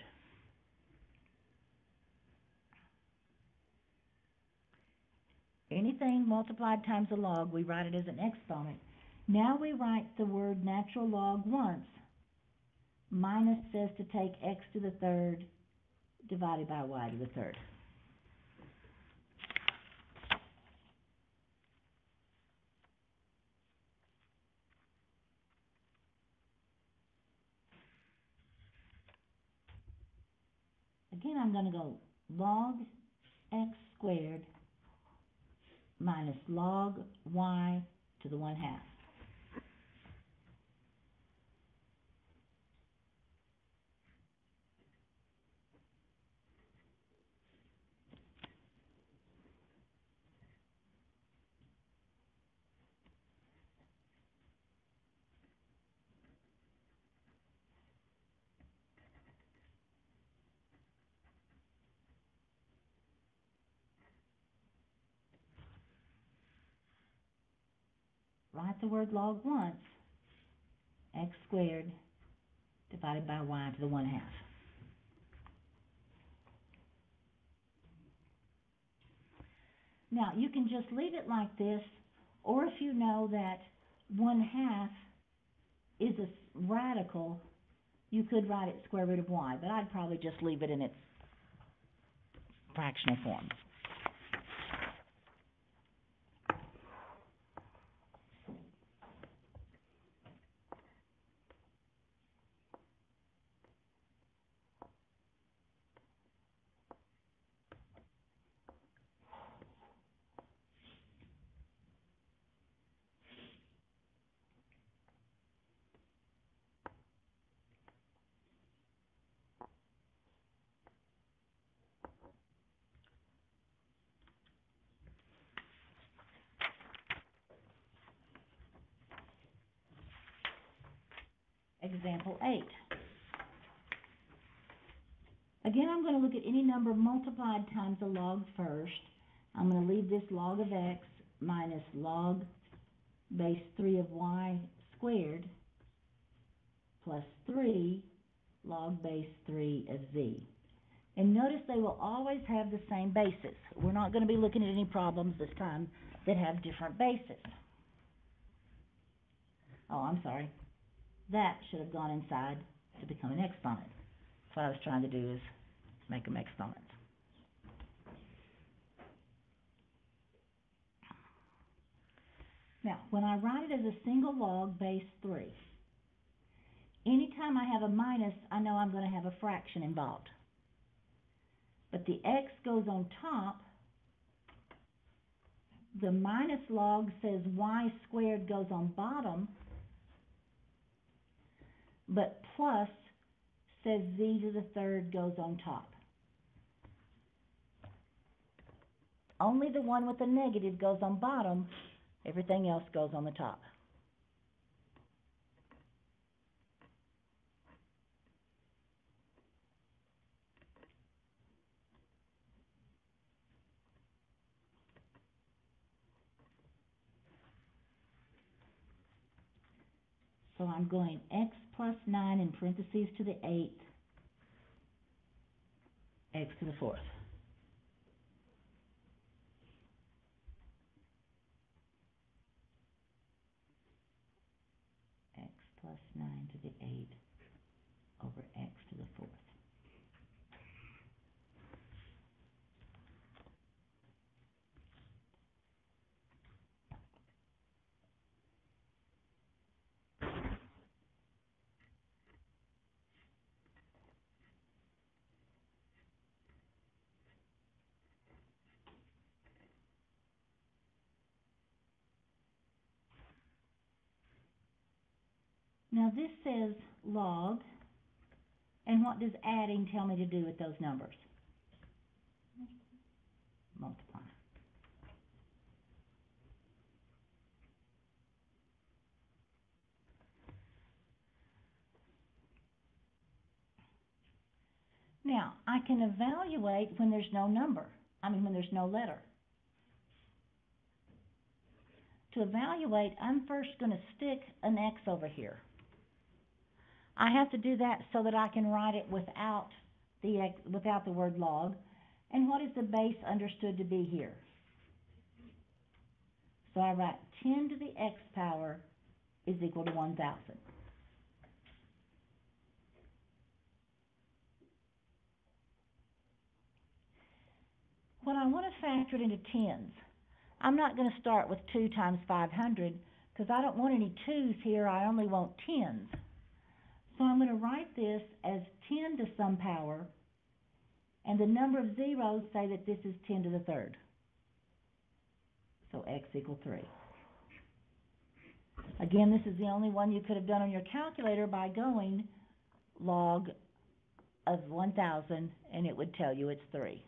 Anything multiplied times a log, we write it as an exponent. Now we write the word natural log once. Minus says to take x to the 3rd divided by y to the 3rd. Again, I'm going to go log x squared minus log y to the 1/2. write the word log once, x squared divided by y to the 1/2. Now, you can just leave it like this, or if you know that 1/2 is a radical, you could write it square root of y, but I'd probably just leave it in its fractional form. Example 8. Again, I'm going to look at any number multiplied times a log first. I'm going to leave this log of x minus log base 3 of y squared plus 3 log base 3 of z. And notice they will always have the same basis. We're not going to be looking at any problems this time that have different bases. Oh, I'm sorry. That should have gone inside to become an exponent. That's what I was trying to do, is make them exponents. Now, when I write it as a single log base 3, anytime I have a minus, I know I'm going to have a fraction involved. But the x goes on top. The minus log says y squared goes on bottom, but plus says z to the third goes on top. Only the one with the negative goes on bottom. Everything else goes on the top. So I'm going x plus 9 in parentheses to the 8th, x to the 4th. X plus 9 to the 8th over x to the 4th. Now this says log, and what does adding tell me to do with those numbers? Multiply. Now, I can evaluate when there's no number. When there's no letter. To evaluate, I'm first going to stick an x over here. I have to do that so that I can write it without the word log. And what is the base understood to be here? So I write 10 to the x power is equal to 1,000. When I want to factor it into tens, I'm not going to start with 2 times 500 because I don't want any 2's here, I only want 10's. So I'm going to write this as 10 to some power, and the number of zeros say that this is 10 to the third. So x equals 3. Again, this is the only one you could have done on your calculator by going log of 1,000, and it would tell you it's 3.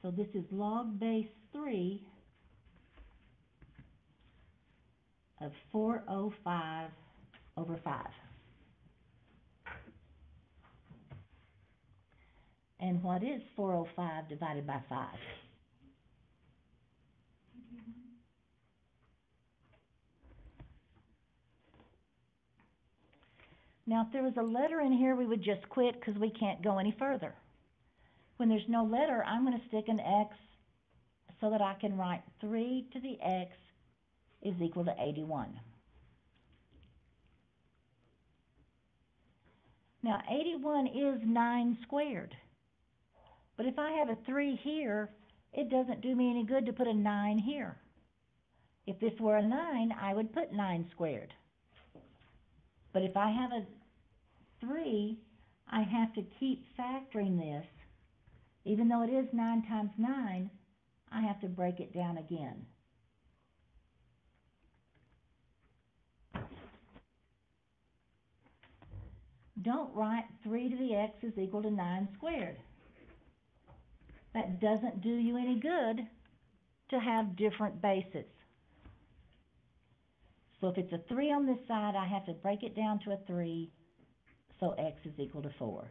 So this is log base 3 of 405 over 5. And what is 405 divided by 5? 81. Now, if there was a letter in here, we would just quit because we can't go any further. When there's no letter, I'm going to stick an X so that I can write 3 to the X is equal to 81. Now, 81 is 9 squared. But if I have a 3 here, it doesn't do me any good to put a 9 here. If this were a 9, I would put 9 squared. But if I have a 3, I have to keep factoring this. Even though it is 9 times 9, I have to break it down again. Don't write 3 to the X is equal to 9 squared. That doesn't do you any good to have different bases. So if it's a 3 on this side, I have to break it down to a 3, so X is equal to 4.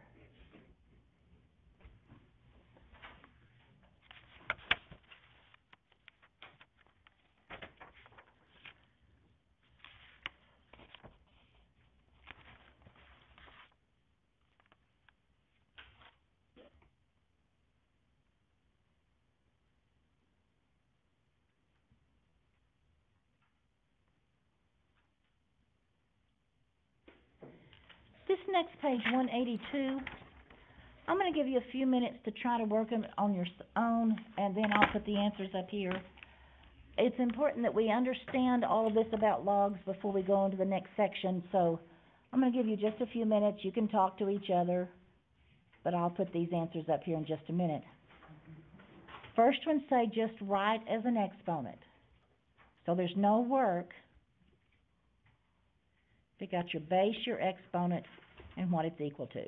This next page, 182, I'm going to give you a few minutes to try to work them on your own, and then I'll put the answers up here. It's important that we understand all of this about logs before we go into the next section, so I'm going to give you just a few minutes. You can talk to each other, but I'll put these answers up here in just a minute. First one, say just write as an exponent. So there's no work. Pick out your base, your exponent, and what it's equal to.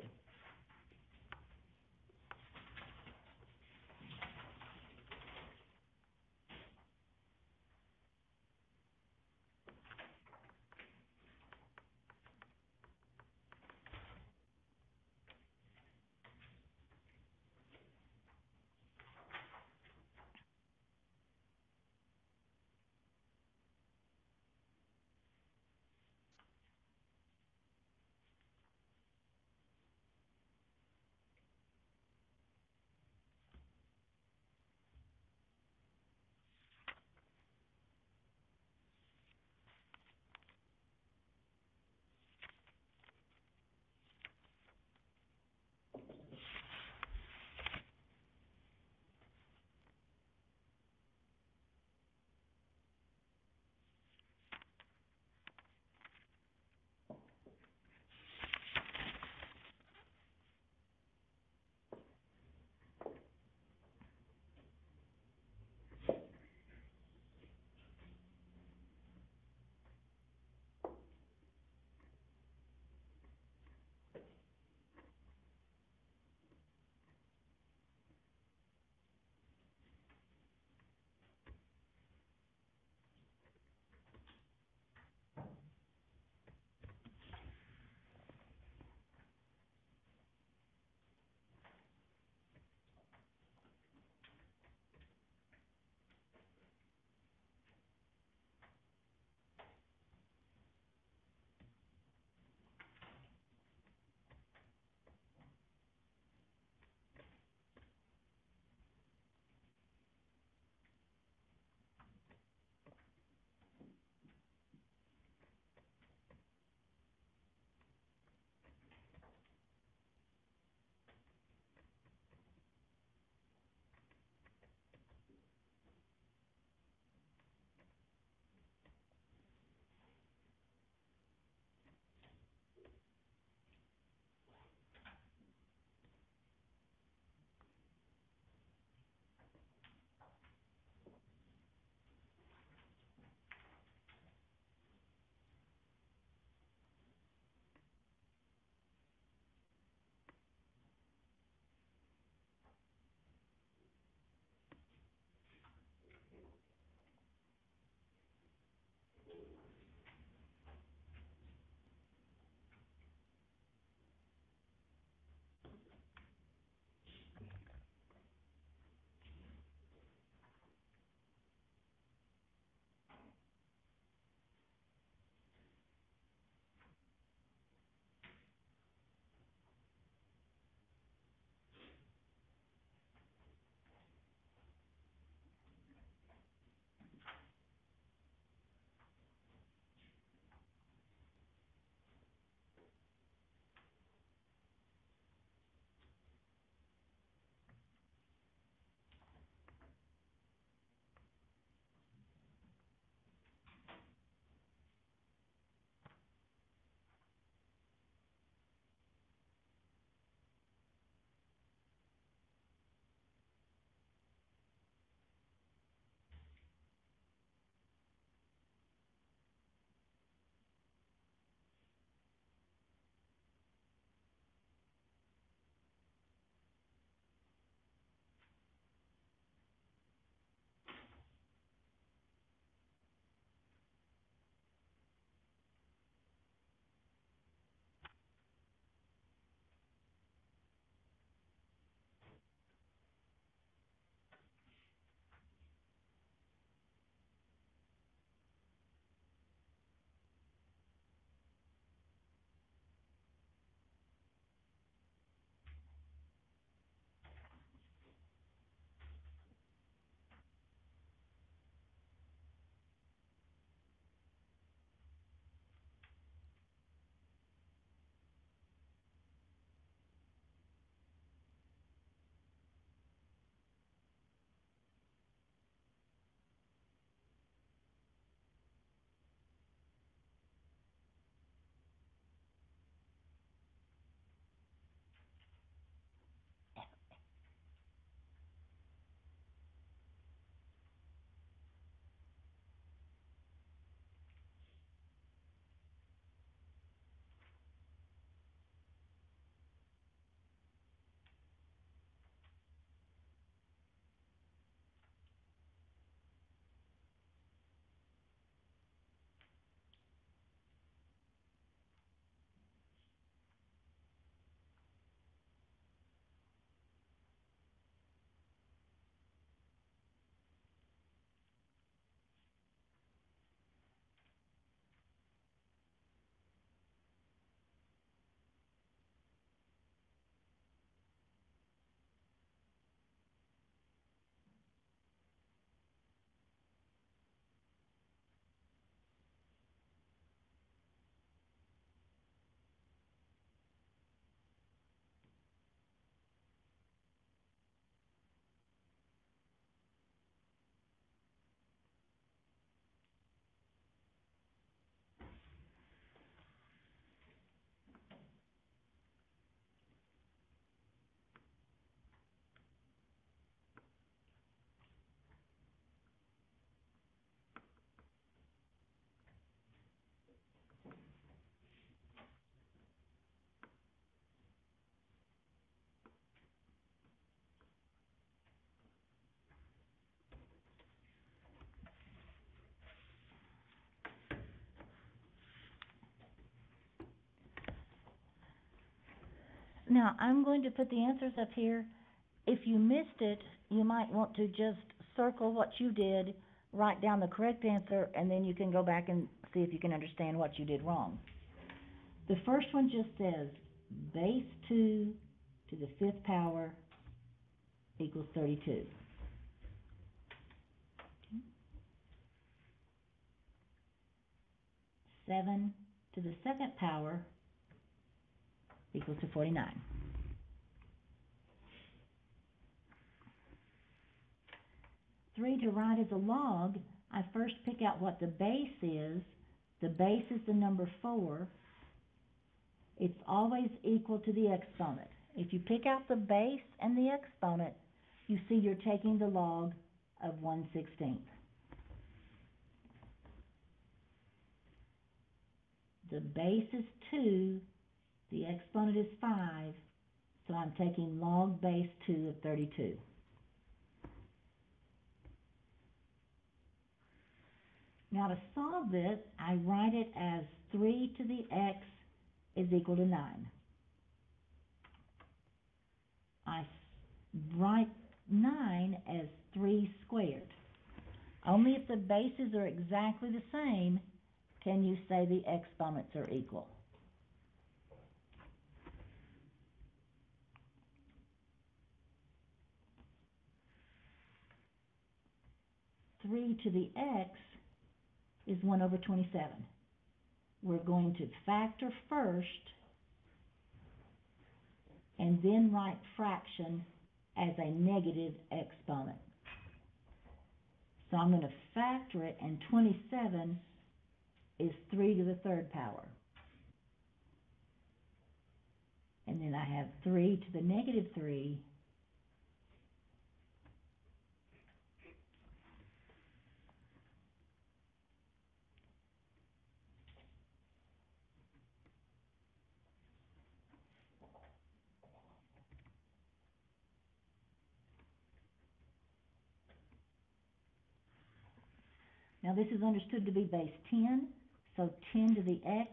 Now, I'm going to put the answers up here. If you missed it, you might want to just circle what you did, write down the correct answer, and then you can go back and see if you can understand what you did wrong. The first one just says base 2 to the 5th power equals 32. 7 to the 2nd power equals to 49. Three to write as a log, I first pick out what the base is. The base is the number 4. It's always equal to the exponent. If you pick out the base and the exponent, you see you're taking the log of 1/16. The base is 2, the exponent is 5, so I'm taking log base 2 of 32. Now to solve this, I write it as 3 to the x is equal to 9. I write 9 as 3 squared. Only if the bases are exactly the same can you say the exponents are equal. Three to the x is 1 over 27. We're going to factor first and then write fraction as a negative exponent. So I'm going to factor it, and 27 is 3 to the 3rd power. And then I have 3 to the negative 3 Now this is understood to be base 10, so 10 to the x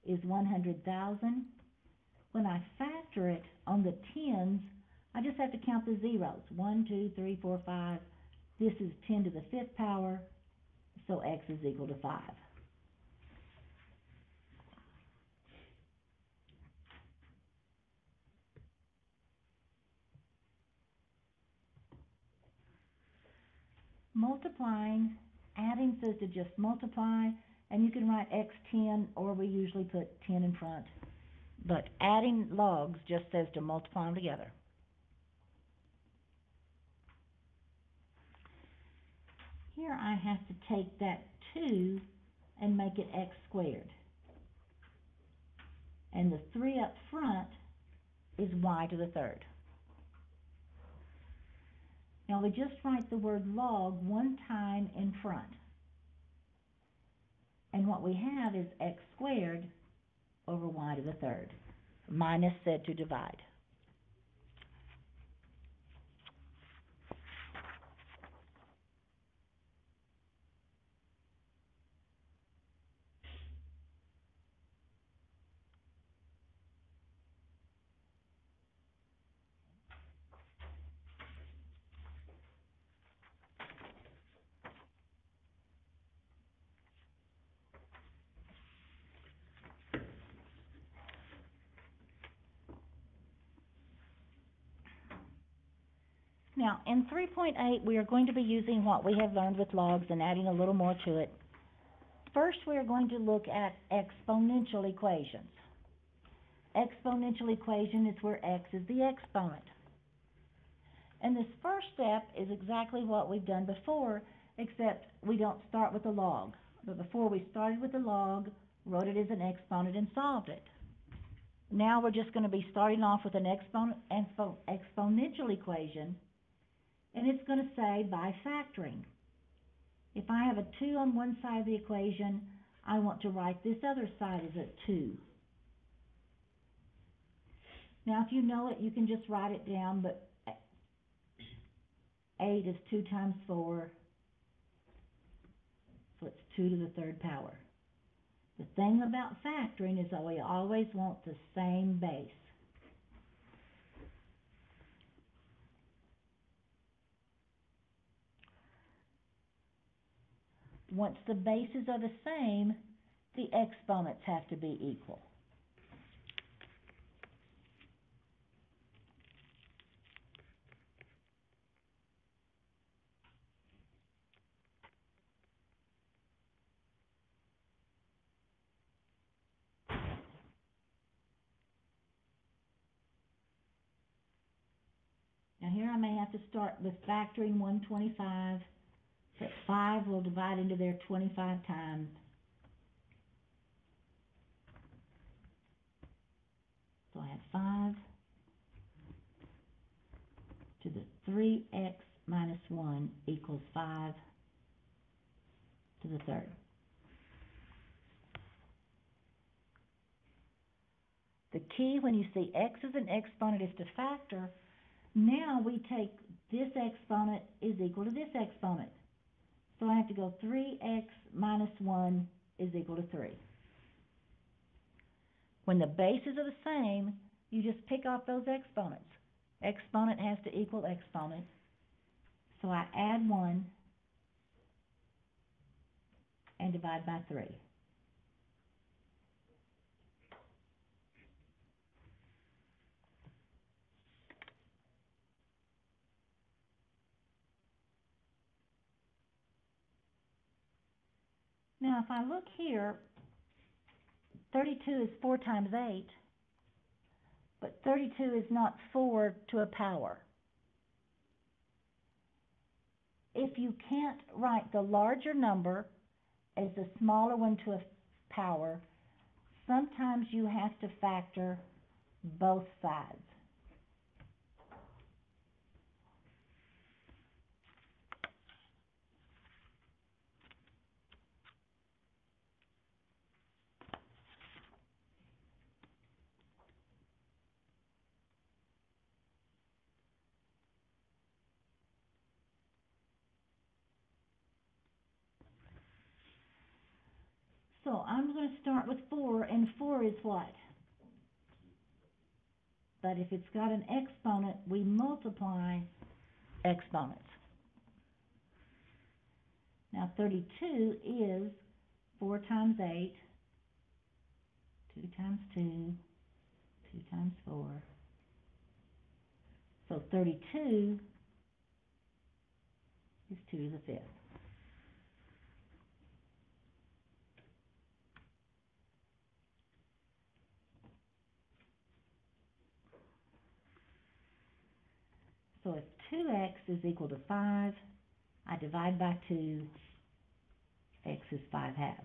is 100,000. When I factor it on the tens, I just have to count the zeros. 1, 2, 3, 4, 5. This is 10 to the 5th power, so x is equal to 5. Multiplying, adding says to just multiply, and you can write x10, or we usually put 10 in front. But adding logs just says to multiply them together. Here I have to take that 2 and make it x squared. And the 3 up front is y to the 3rd. Now we just write the word log one time in front. And what we have is x squared over y to the 3rd, minus said to divide. Now, in 3.8, we are going to be using what we have learned with logs and adding a little more to it. First, we are going to look at exponential equations. Exponential equation is where x is the exponent. And this first step is exactly what we've done before, except we don't start with a log. But before we started with a log, wrote it as an exponent, and solved it. Now we're just going to be starting off with an exponential equation, and it's going to say by factoring. If I have a 2 on one side of the equation, I want to write this other side as a 2. Now if you know it, you can just write it down, but 8 is 2 times 4, so it's 2 to the 3rd power. The thing about factoring is that we always want the same base. once the bases are the same, the exponents have to be equal. Now here I may have to start with factoring 125, but 5 will divide into there 25 times. So I have 5 to the 3x minus 1 equals 5 to the third. The key when you see x as an exponent is to factor. Now we take this exponent is equal to this exponent. So I have to go 3x minus 1 is equal to 3. When the bases are the same, you just pick off those exponents. Exponent has to equal exponent. So I add 1 and divide by 3. Now if I look here, 32 is 4 times 8, but 32 is not 4 to a power. If you can't write the larger number as the smaller one to a power, sometimes you have to factor both sides. So I'm going to start with 4, and 4 is what? But if it's got an exponent, we multiply exponents. Now 32 is 4 times 8, 2 times 2, 2 times 4. So 32 is 2 to the 5th. So if 2x is equal to 5, I divide by 2, x is 5 halves.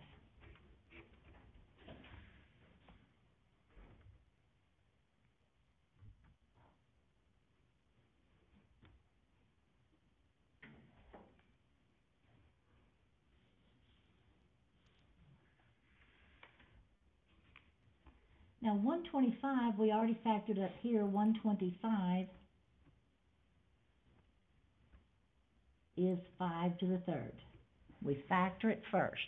Now 125, we already factored up here, 125 is 5 to the third. We factor it first.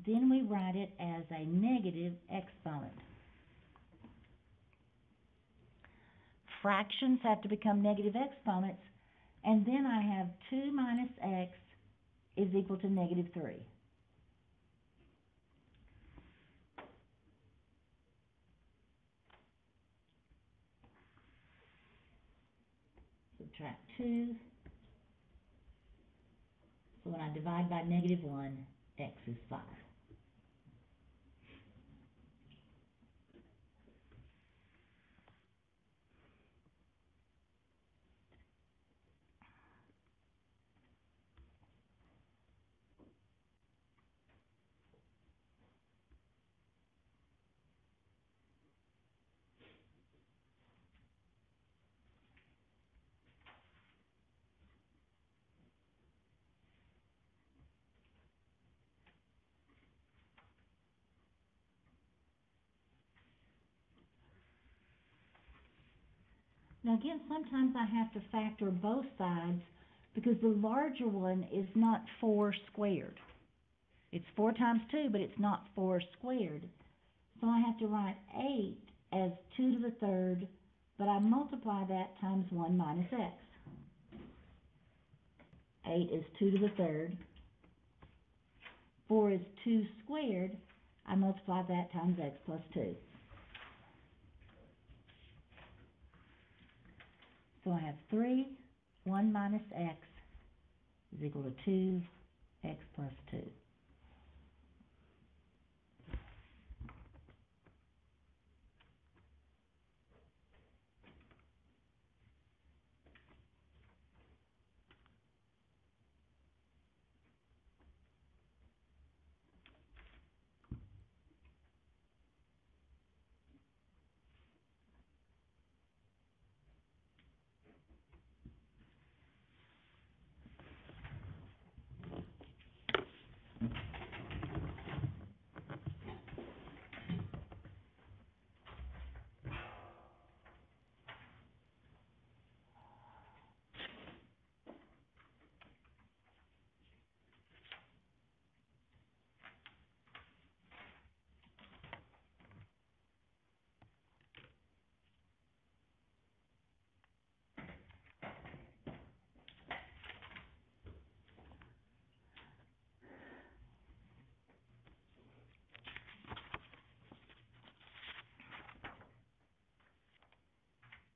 Then we write it as a negative exponent. Fractions have to become negative exponents, and then I have 2 minus x is equal to negative 3. Subtract 2. So when I divide by negative 1, x is 5. Now again, sometimes I have to factor both sides because the larger one is not 4 squared. It's 4 times 2, but it's not 4 squared. So I have to write 8 as 2 to the third, but I multiply that times 1 minus x. 8 is 2 to the third. 4 is 2 squared. I multiply that times x plus 2. So I have 3, 1 minus x is equal to 2, x plus 2.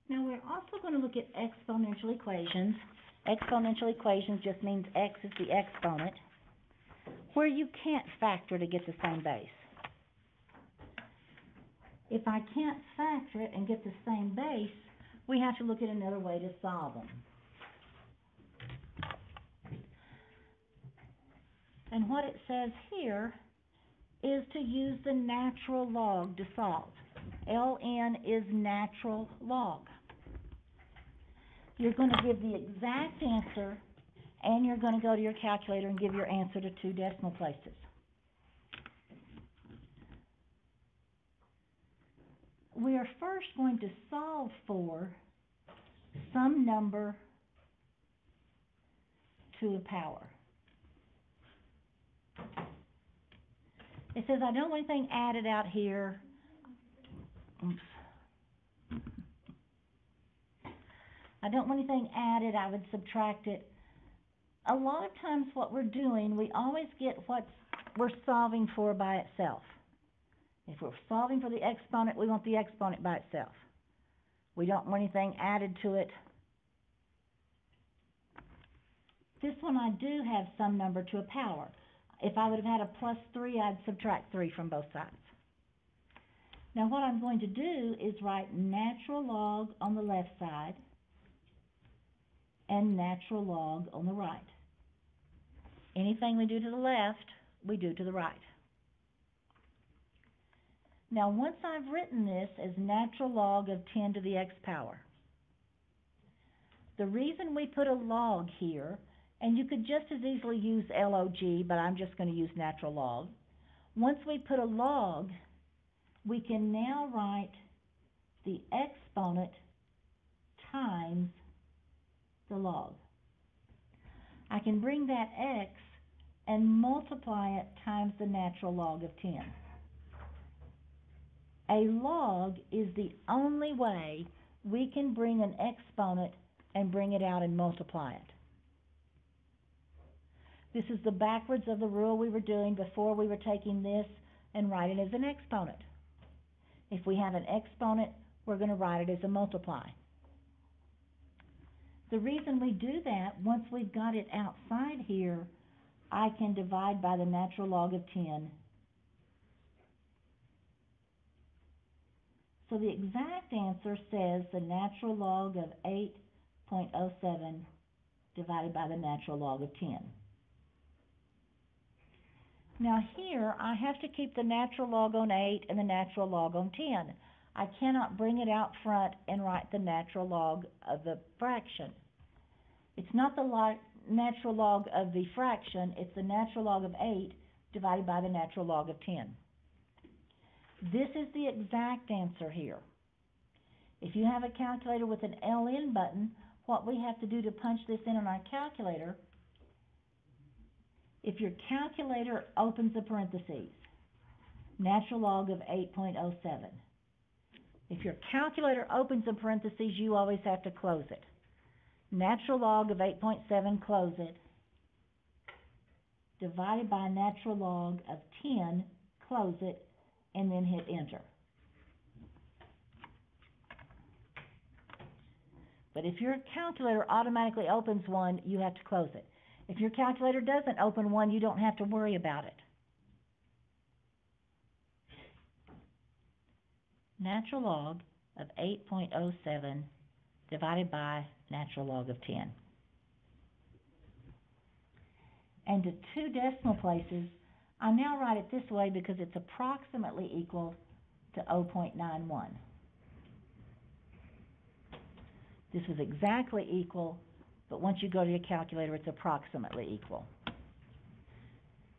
Now we're also going to look at exponential equations. Exponential equations just means x is the exponent, where you can't factor to get the same base. If I can't factor it and get the same base, we have to look at another way to solve them. And what it says here is to use the natural log to solve. ln is natural log. You're going to give the exact answer, and you're going to go to your calculator and give your answer to 2 decimal places. We are first going to solve for some number to a power. It says I don't want anything added out here. Oops. I don't want anything added, I would subtract it. A lot of times what we're doing, we always get what we're solving for by itself. If we're solving for the exponent, we want the exponent by itself. We don't want anything added to it. This one I do have some number to a power. If I would have had a plus 3, I'd subtract 3 from both sides. Now what I'm going to do is write natural log on the left side and natural log on the right. Anything we do to the left, we do to the right. Now once I've written this as natural log of 10 to the x power, the reason we put a log here, and you could just as easily use log, but I'm just going to use natural log. Once we put a log, we can now write the exponent times the log. I can bring that x and multiply it times the natural log of 10. A log is the only way we can bring an exponent and bring it out and multiply it. This is the backwards of the rule we were doing before we were taking this and writing it as an exponent. If we have an exponent, we're going to write it as a multiply. The reason we do that, once we've got it outside here, I can divide by the natural log of 10. So the exact answer says the natural log of 8.07 divided by the natural log of 10. Now here, I have to keep the natural log on 8 and the natural log on 10. I cannot bring it out front and write the natural log of the fraction. It's not the natural log of the fraction, it's the natural log of 8 divided by the natural log of 10. This is the exact answer here. If you have a calculator with an LN button, what we have to do to punch this in on our calculator, if your calculator opens the parentheses, natural log of 8.07. If your calculator opens the parentheses, you always have to close it. Natural log of 8.7, close it, divided by natural log of 10, close it, and then hit enter. But if your calculator automatically opens one, you have to close it. If your calculator doesn't open one, you don't have to worry about it. Natural log of 8.07 divided by natural log of 10. And to 2 decimal places, I now write it this way because it's approximately equal to 0.91. This was exactly equal, but once you go to your calculator, it's approximately equal.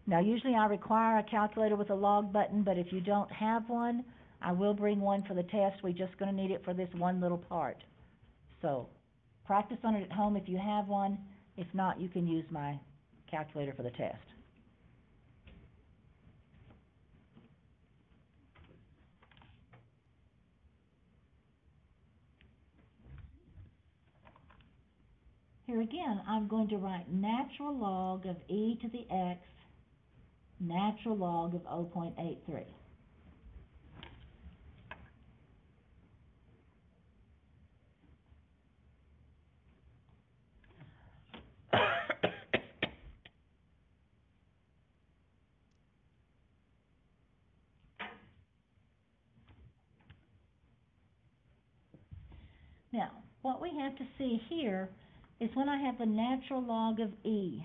Now, usually I require a calculator with a log button, but if you don't have one, I will bring one for the test. We're just going to need it for this one little part. So, practice on it at home if you have one. If not, you can use my calculator for the test. Here again, I'm going to write natural log of e to the x, natural log of 0.83. Now, what we have to see here is when I have the natural log of e.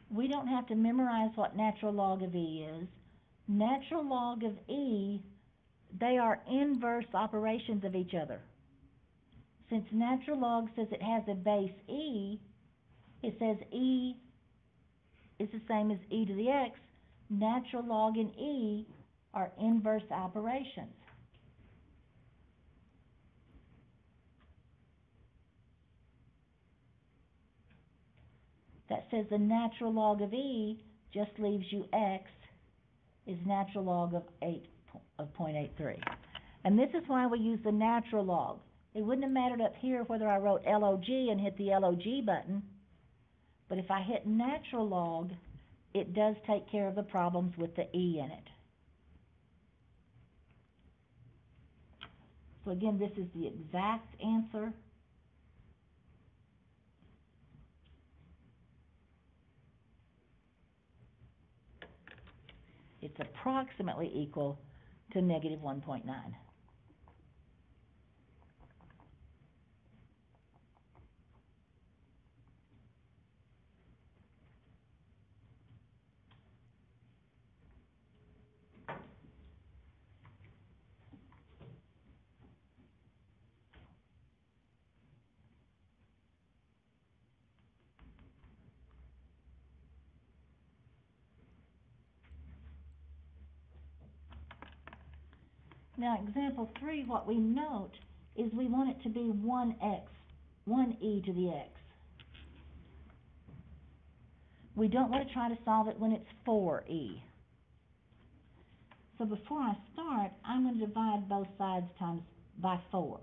We don't have to memorize what natural log of e is. Natural log of e, they are inverse operations of each other. Since natural log says it has a base e, it says e is the same as e to the x. Natural log and e are inverse operations. That says the natural log of e just leaves you x is natural log of 0.83. And this is why we use the natural log. It wouldn't have mattered up here whether I wrote LOG and hit the LOG button, but if I hit natural log, it does take care of the problems with the e in it. So again, this is the exact answer. It's approximately equal to negative 1.9. Now, example 3, what we note is we want it to be 1x, 1e to the x. We don't want to try to solve it when it's 4e. So before I start, I'm going to divide both sides times by 4.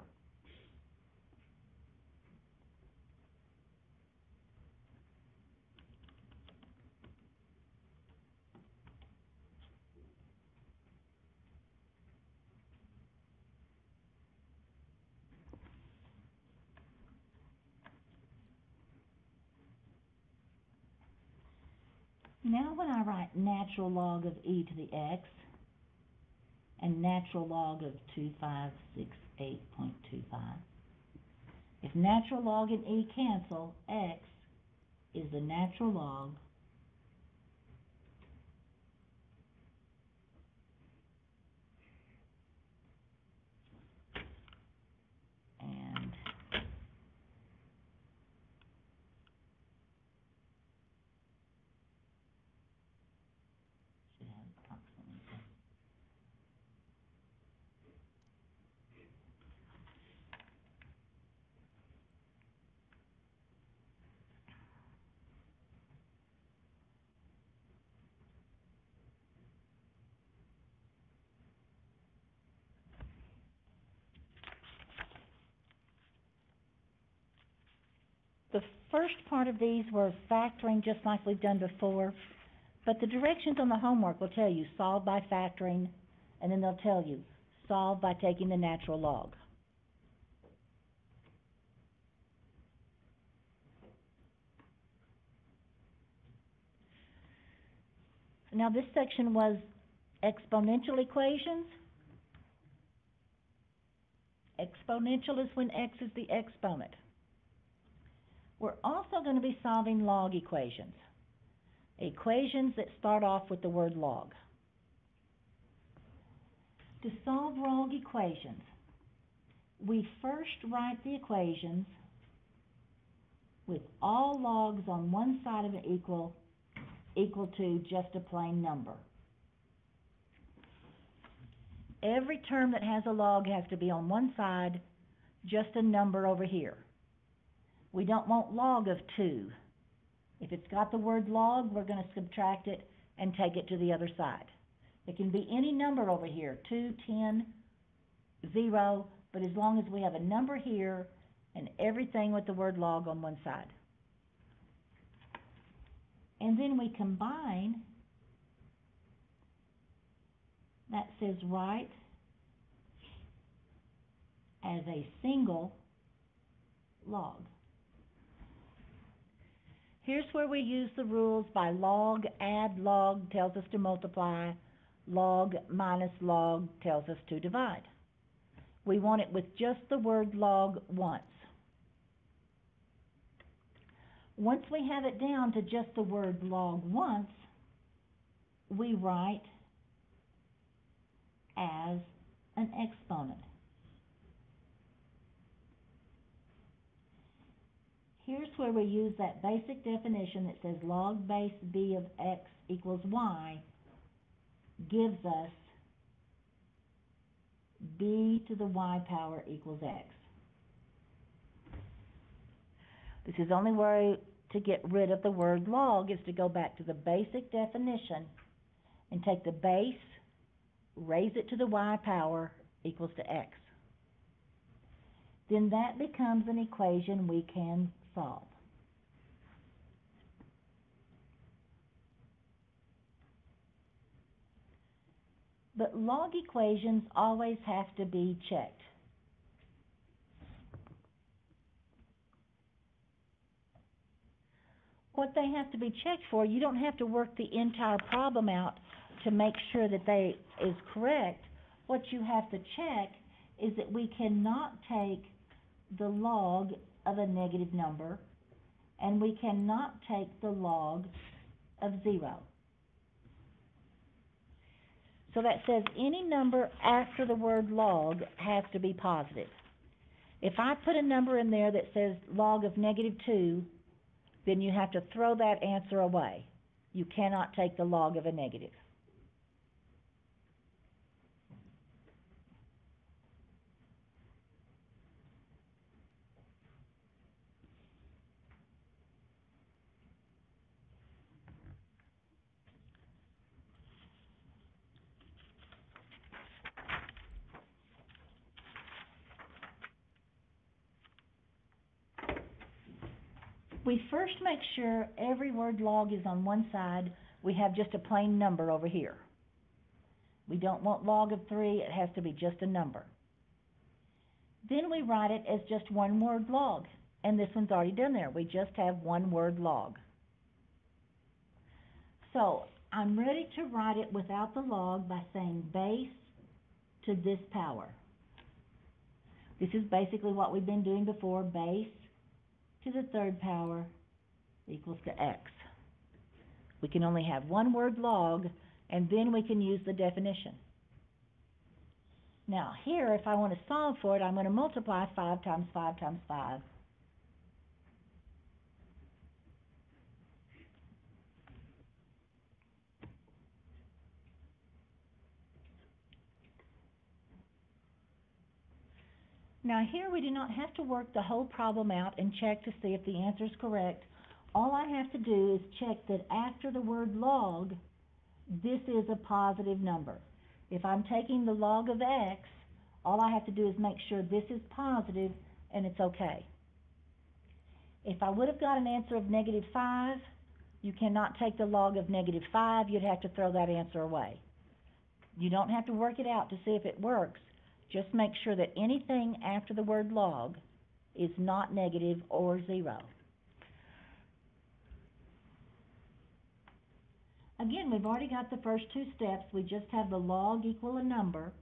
Now when I write natural log of e to the x and natural log of 2568.25, if natural log and e cancel, x is the natural log and should have approximately. first part of these were factoring just like we've done before, but the directions on the homework will tell you solve by factoring, and then they'll tell you solve by taking the natural log. Now this section was exponential equations. Exponential is when x is the exponent. We're also going to be solving log equations. Equations that start off with the word log. To solve log equations, we first write the equations with all logs on one side of an equal to just a plain number. Every term that has a log has to be on one side, just a number over here. We don't want log of 2. If it's got the word log, we're going to subtract it and take it to the other side. It can be any number over here, 2, 10, 0, but as long as we have a number here and everything with the word log on one side. And then we combine, that says write as a single log. Here's where we use the rules by log, add log tells us to multiply, log minus log tells us to divide. We want it with just the word log once. Once we have it down to just the word log once, we write as an exponent. Here's where we use that basic definition that says log base b of x equals y gives us b to the y power equals x. This is the only way to get rid of the word log is to go back to the basic definition and take the base, raise it to the y power equals to x. Then that becomes an equation we can solve. But log equations always have to be checked. What they have to be checked for, you don't have to work the entire problem out to make sure that they is correct. What you have to check is that we cannot take the log of a negative number, and we cannot take the log of 0. So that says any number after the word log has to be positive. If I put a number in there that says log of negative 2, then you have to throw that answer away. You cannot take the log of a negative. We first make sure every word log is on one side. We have just a plain number over here. We don't want log of 3. It has to be just a number. Then we write it as just one word log. And this one's already done there. We just have one word log. So I'm ready to write it without the log by saying base to this power. This is basically what we've been doing before. Base to the third power equals to x. We can only have one word log, and then we can use the definition. Now here, if I want to solve for it, I'm going to multiply 5 times 5 times 5. Now here we do not have to work the whole problem out and check to see if the answer is correct. All I have to do is check that after the word log, this is a positive number. If I'm taking the log of x, all I have to do is make sure this is positive and it's okay. If I would have got an answer of -5, you cannot take the log of -5, you'd have to throw that answer away. You don't have to work it out to see if it works, just make sure that anything after the word log is not negative or 0. Again, we've already got the first two steps, we just have the log equal a number.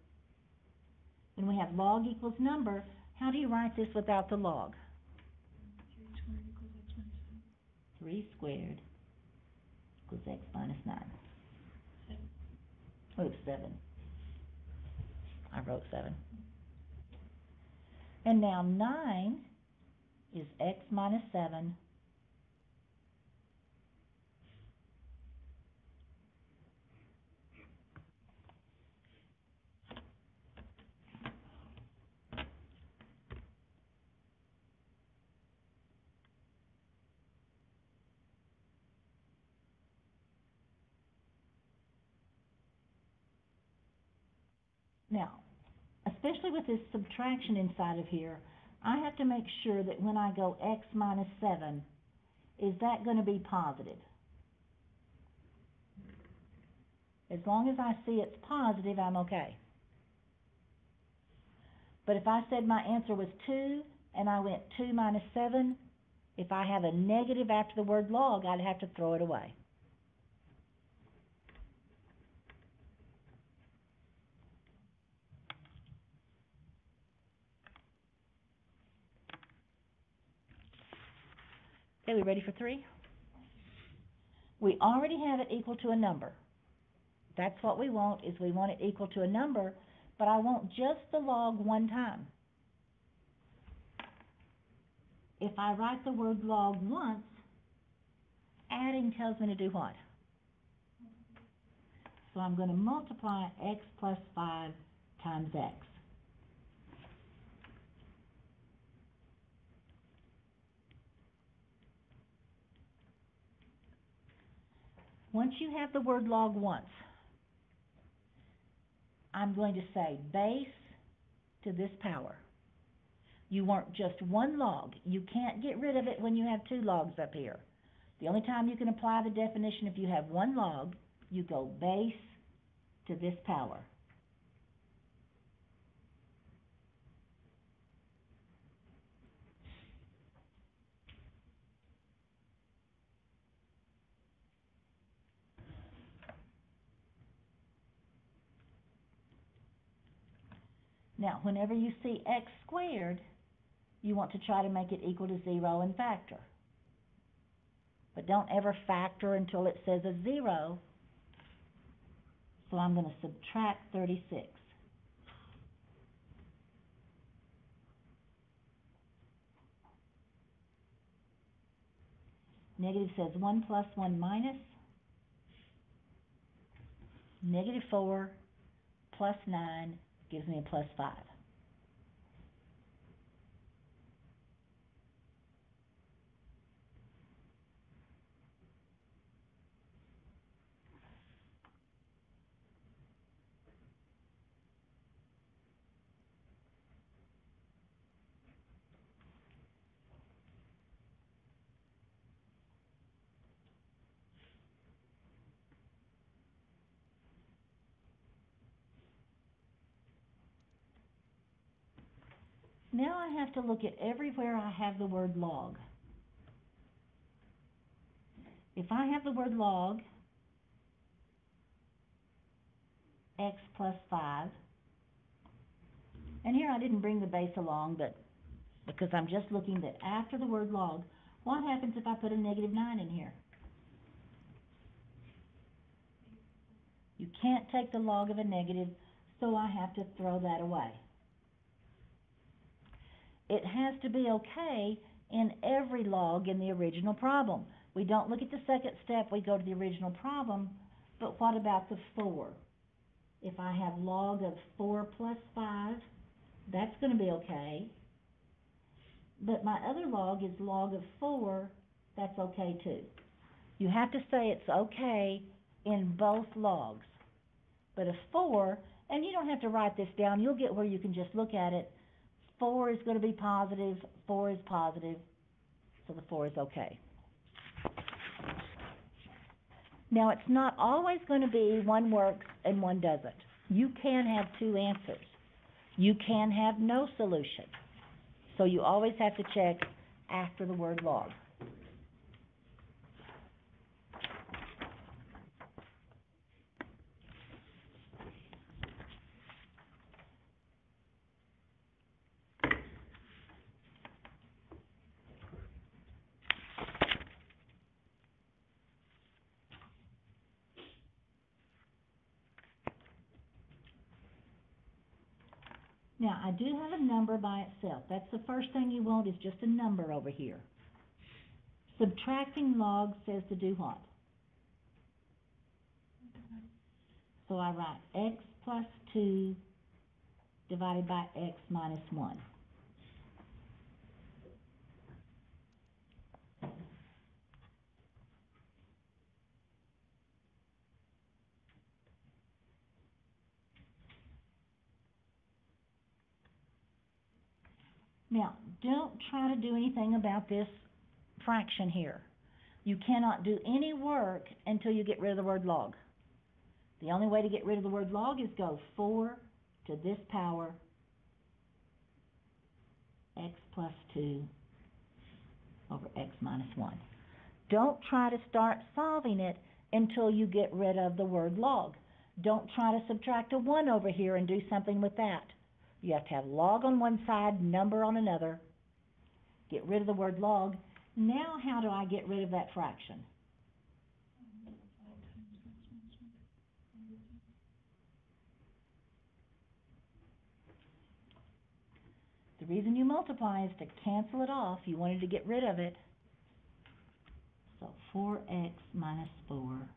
When we have log equals number, how do you write this without the log? 3 squared equals x minus 9. 3 squared equals x minus 9. Oops, 7. I wrote 7. And now 9 is x minus 7 . Now, especially with this subtraction inside of here, I have to make sure that when I go x minus 7, is that going to be positive? As long as I see it's positive, I'm okay. But if I said my answer was 2, and I went 2 minus 7, if I have a negative after the word log, I'd have to throw it away. Okay, we ready for 3? We already have it equal to a number. That's what we want, is we want it equal to a number, but I want just the log one time. If I write the word log once, adding tells me to do what? So I'm going to multiply x plus 5 times x. Once you have the word log once, I'm going to say base to this power. You want just one log. You can't get rid of it when you have two logs up here. The only time you can apply the definition if you have one log, you go base to this power. Now, whenever you see x squared, you want to try to make it equal to 0 and factor. But don't ever factor until it says a 0. So I'm going to subtract 36. Negative says 1 plus 1 minus. Negative 4 plus 9 gives me a plus 5. Now I have to look at everywhere I have the word log. If I have the word log, x plus 5, and here I didn't bring the base along, but because I'm just looking that after the word log, what happens if I put a negative 9 in here? You can't take the log of a negative, so I have to throw that away. It has to be okay in every log in the original problem. We don't look at the second step, we go to the original problem, but what about the 4? If I have log of 4 plus 5, that's going to be okay. But my other log is log of 4, that's okay too. You have to say it's okay in both logs. But a 4, and you don't have to write this down, you'll get where you can just look at it. 4 is going to be positive, 4 is positive, So the 4 is okay. Now, it's not always going to be one works and one doesn't. You can have two answers. You can have no solution. So you always have to check after the word log. Now, I do have a number by itself. That's the first thing you want, is just a number over here. Subtracting log says to do what? So I write x plus 2 divided by x minus 1. Now, don't try to do anything about this fraction here. You cannot do any work until you get rid of the word log. The only way to get rid of the word log is go 4 to this power x plus 2 over x minus 1. Don't try to start solving it until you get rid of the word log. Don't try to subtract a 1 over here and do something with that. You have to have log on one side, number on another. Get rid of the word log. Now how do I get rid of that fraction? The reason you multiply is to cancel it off. You wanted to get rid of it. So 4x minus 4 .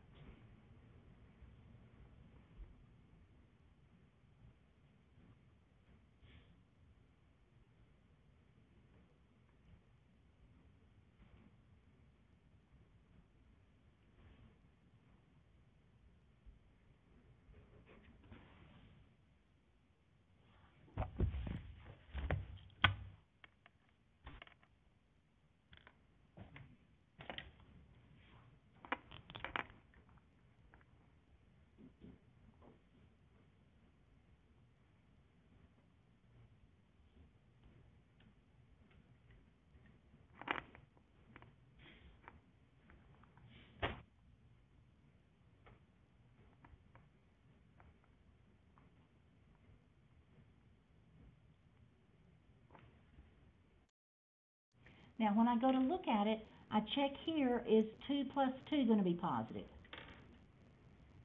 Now, when I go to look at it, I check here, is 2 plus 2 going to be positive?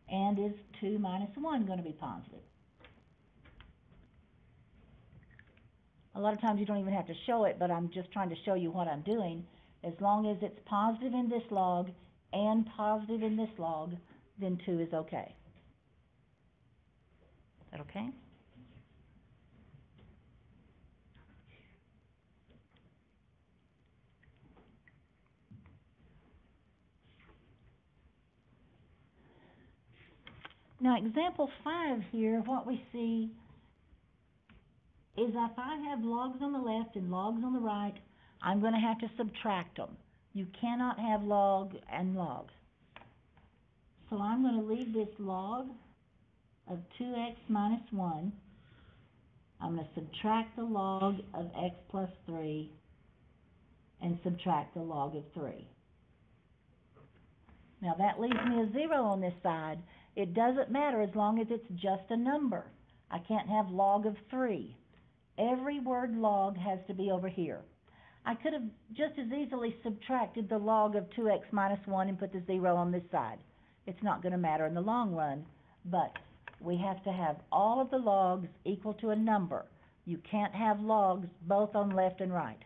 And is 2 minus 1 going to be positive? A lot of times you don't even have to show it, but I'm just trying to show you what I'm doing. As long as it's positive in this log and positive in this log, then 2 is okay. Is that okay? Now, example 5 here, what we see is if I have logs on the left and logs on the right, I'm going to have to subtract them. You cannot have log and log. So I'm going to leave this log of 2x minus 1. I'm going to subtract the log of x plus 3 and subtract the log of 3. Now that leaves me a 0 on this side. It doesn't matter as long as it's just a number. I can't have log of 3. Every word log has to be over here. I could have just as easily subtracted the log of 2x minus 1 and put the 0 on this side. It's not going to matter in the long run, but we have to have all of the logs equal to a number. You can't have logs both on left and right.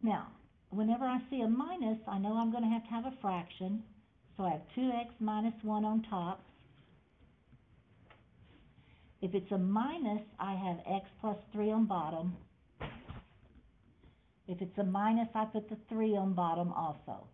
Now, whenever I see a minus, I know I'm going to have a fraction. So I have 2x minus 1 on top. If it's a minus, I have x plus 3 on bottom. If it's a minus, I put the 3 on bottom also.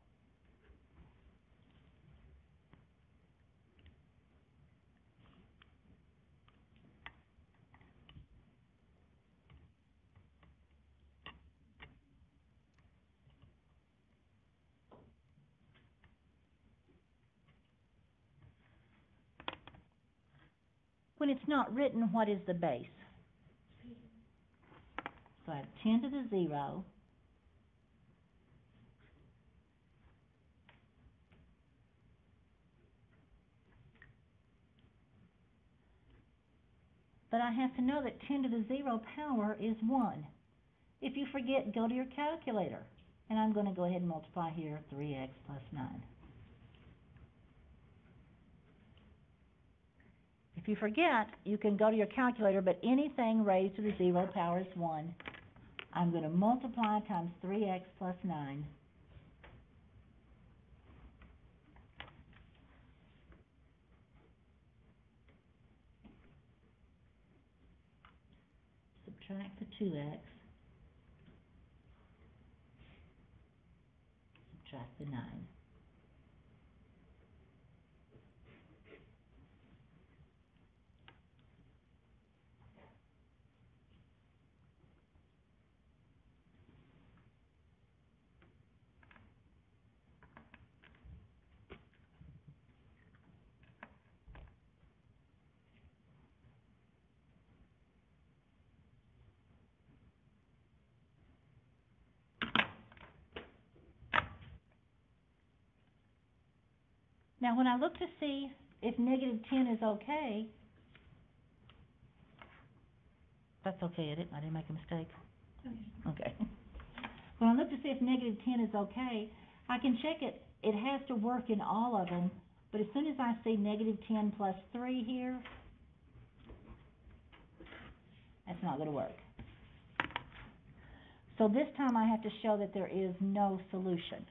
When it's not written, what is the base? So I have 10 to the 0. But I have to know that 10 to the 0 power is 1. If you forget, go to your calculator. And I'm going to go ahead and multiply here 3x plus 9. If you forget, you can go to your calculator, but anything raised to the 0 power is 1. I'm going to multiply times 3x plus 9. Subtract the 2x. Subtract the 9. Now, when I look to see if negative 10 is okay, that's okay, isn't it? I didn't make a mistake? Okay. When I look to see if negative 10 is okay, I can check it. It has to work in all of them, but as soon as I see negative 10 plus 3 here, that's not going to work. So this time I have to show that there is no solution.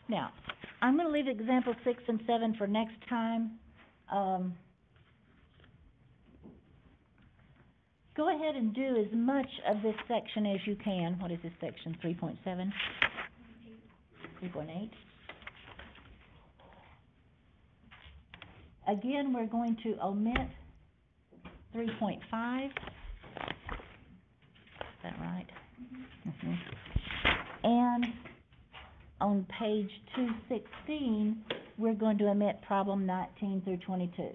Now, I'm going to leave example 6 and 7 for next time. Go ahead and do as much of this section as you can. What is this section? 3.7? 3.8? Again, we're going to omit 3.5. Is that right? Mm-hmm. And on page 216, we're going to omit problem 19 through 22.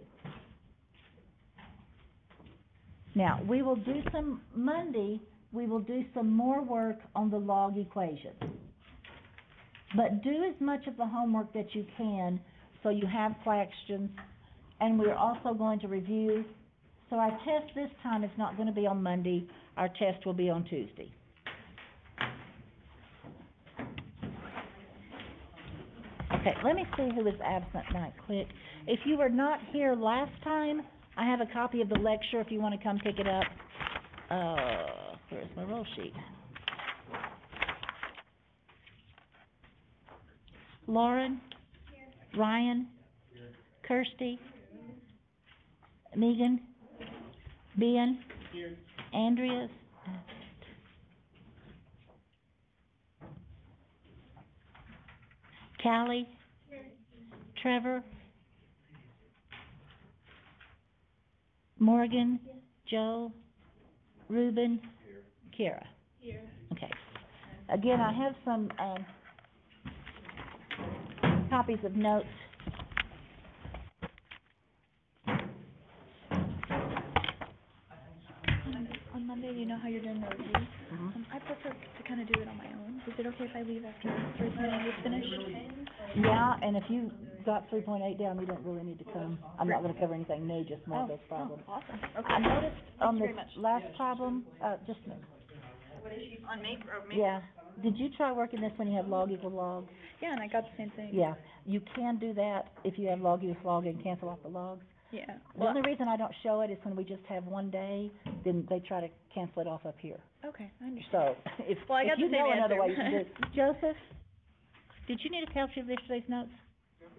Now, Monday, we will do some more work on the log equation. But do as much of the homework that you can so you have questions, and we're also going to review. So our test this time is not going to be on Monday. Our test will be on Tuesday. Okay, let me see who is absent right quick. If you were not here last time, I have a copy of the lecture if you want to come pick it up. Where's my roll sheet? Lauren? Here. Ryan? Here. Kirsty? Here. Megan? Ben? Here. Andreas? Callie? Here. Trevor? Morgan? Here. Joe? Reuben? Here. Kara? Here. Okay. Again, I have some copies of notes. On Monday, you know how you're doing the review? I prefer to kind of do it on my own. Is it okay if I leave after 3.8 is finished? Yeah, and if you got 3.8 down, you don't really need to come. I'm not going to cover anything new, just more of those problems. Oh, awesome. Okay. I noticed on this last problem, just a minute. What is she, on me or me? Yeah. Did you try working this when you have log equals log? Yeah, and I got the same thing. Yeah. You can do that if you have log equals log and cancel off the logs. Yeah. The only reason I don't show it is when we just have one day, then they try to cancel it off up here. Okay, I understand. So, if you know another way, you can do it. Joseph, did you need a copy of yesterday's notes?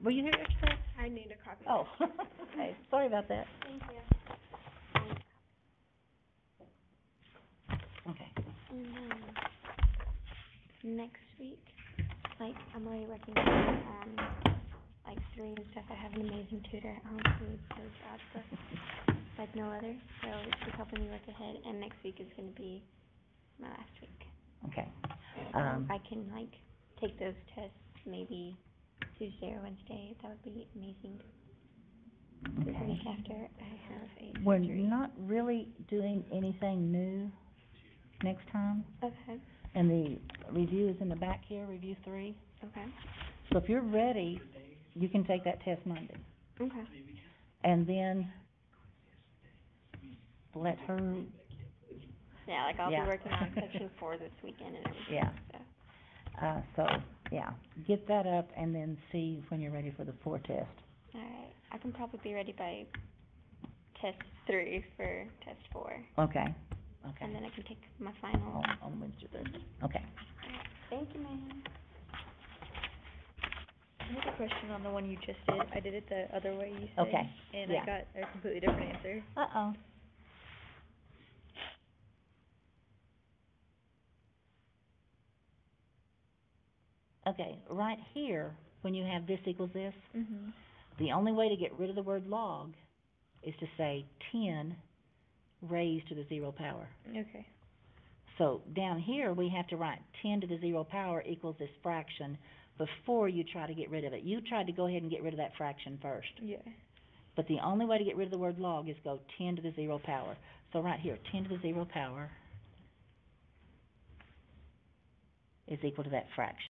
Were you here yesterday? I need a copy. Oh, okay, sorry about that. Thank you. Okay. Next week, like, I'm already working on, like, 3 and stuff. I have an amazing tutor at home who does that stuff like no other, so she's helping me work ahead, and next week is going to be my last week. Okay. I can, like, take those tests maybe Tuesday or Wednesday, that would be amazing. The Okay. week after, I have a We're surgery. not really doing anything new next time, Okay, and the review is in the back here, review 3. okay, So if you're ready, you can take that test Monday, okay. and then let her, Yeah, like I'll be Yeah. working on section 4 this weekend and everything, Yeah. so. so, yeah, get that up and then see when you're ready for the 4 test. Alright, I can probably be ready by test 3 for test 4, Okay, and then okay, I can take my final. on Wednesday, Thursday, okay. Alright, thank you, ma'am. I have a question on the one you just did. I did it the other way you said. Okay, And yeah. I got a completely different answer. Uh-oh. Okay, right here, when you have this equals this, Mhm. the only way to get rid of the word log is to say 10 raised to the 0 power. Okay. So down here, we have to write 10 to the 0 power equals this fraction before you try to get rid of it. You tried to go ahead and get rid of that fraction first. Yeah. But the only way to get rid of the word log is go 10 to the 0 power. So right here, 10 to the 0 power is equal to that fraction.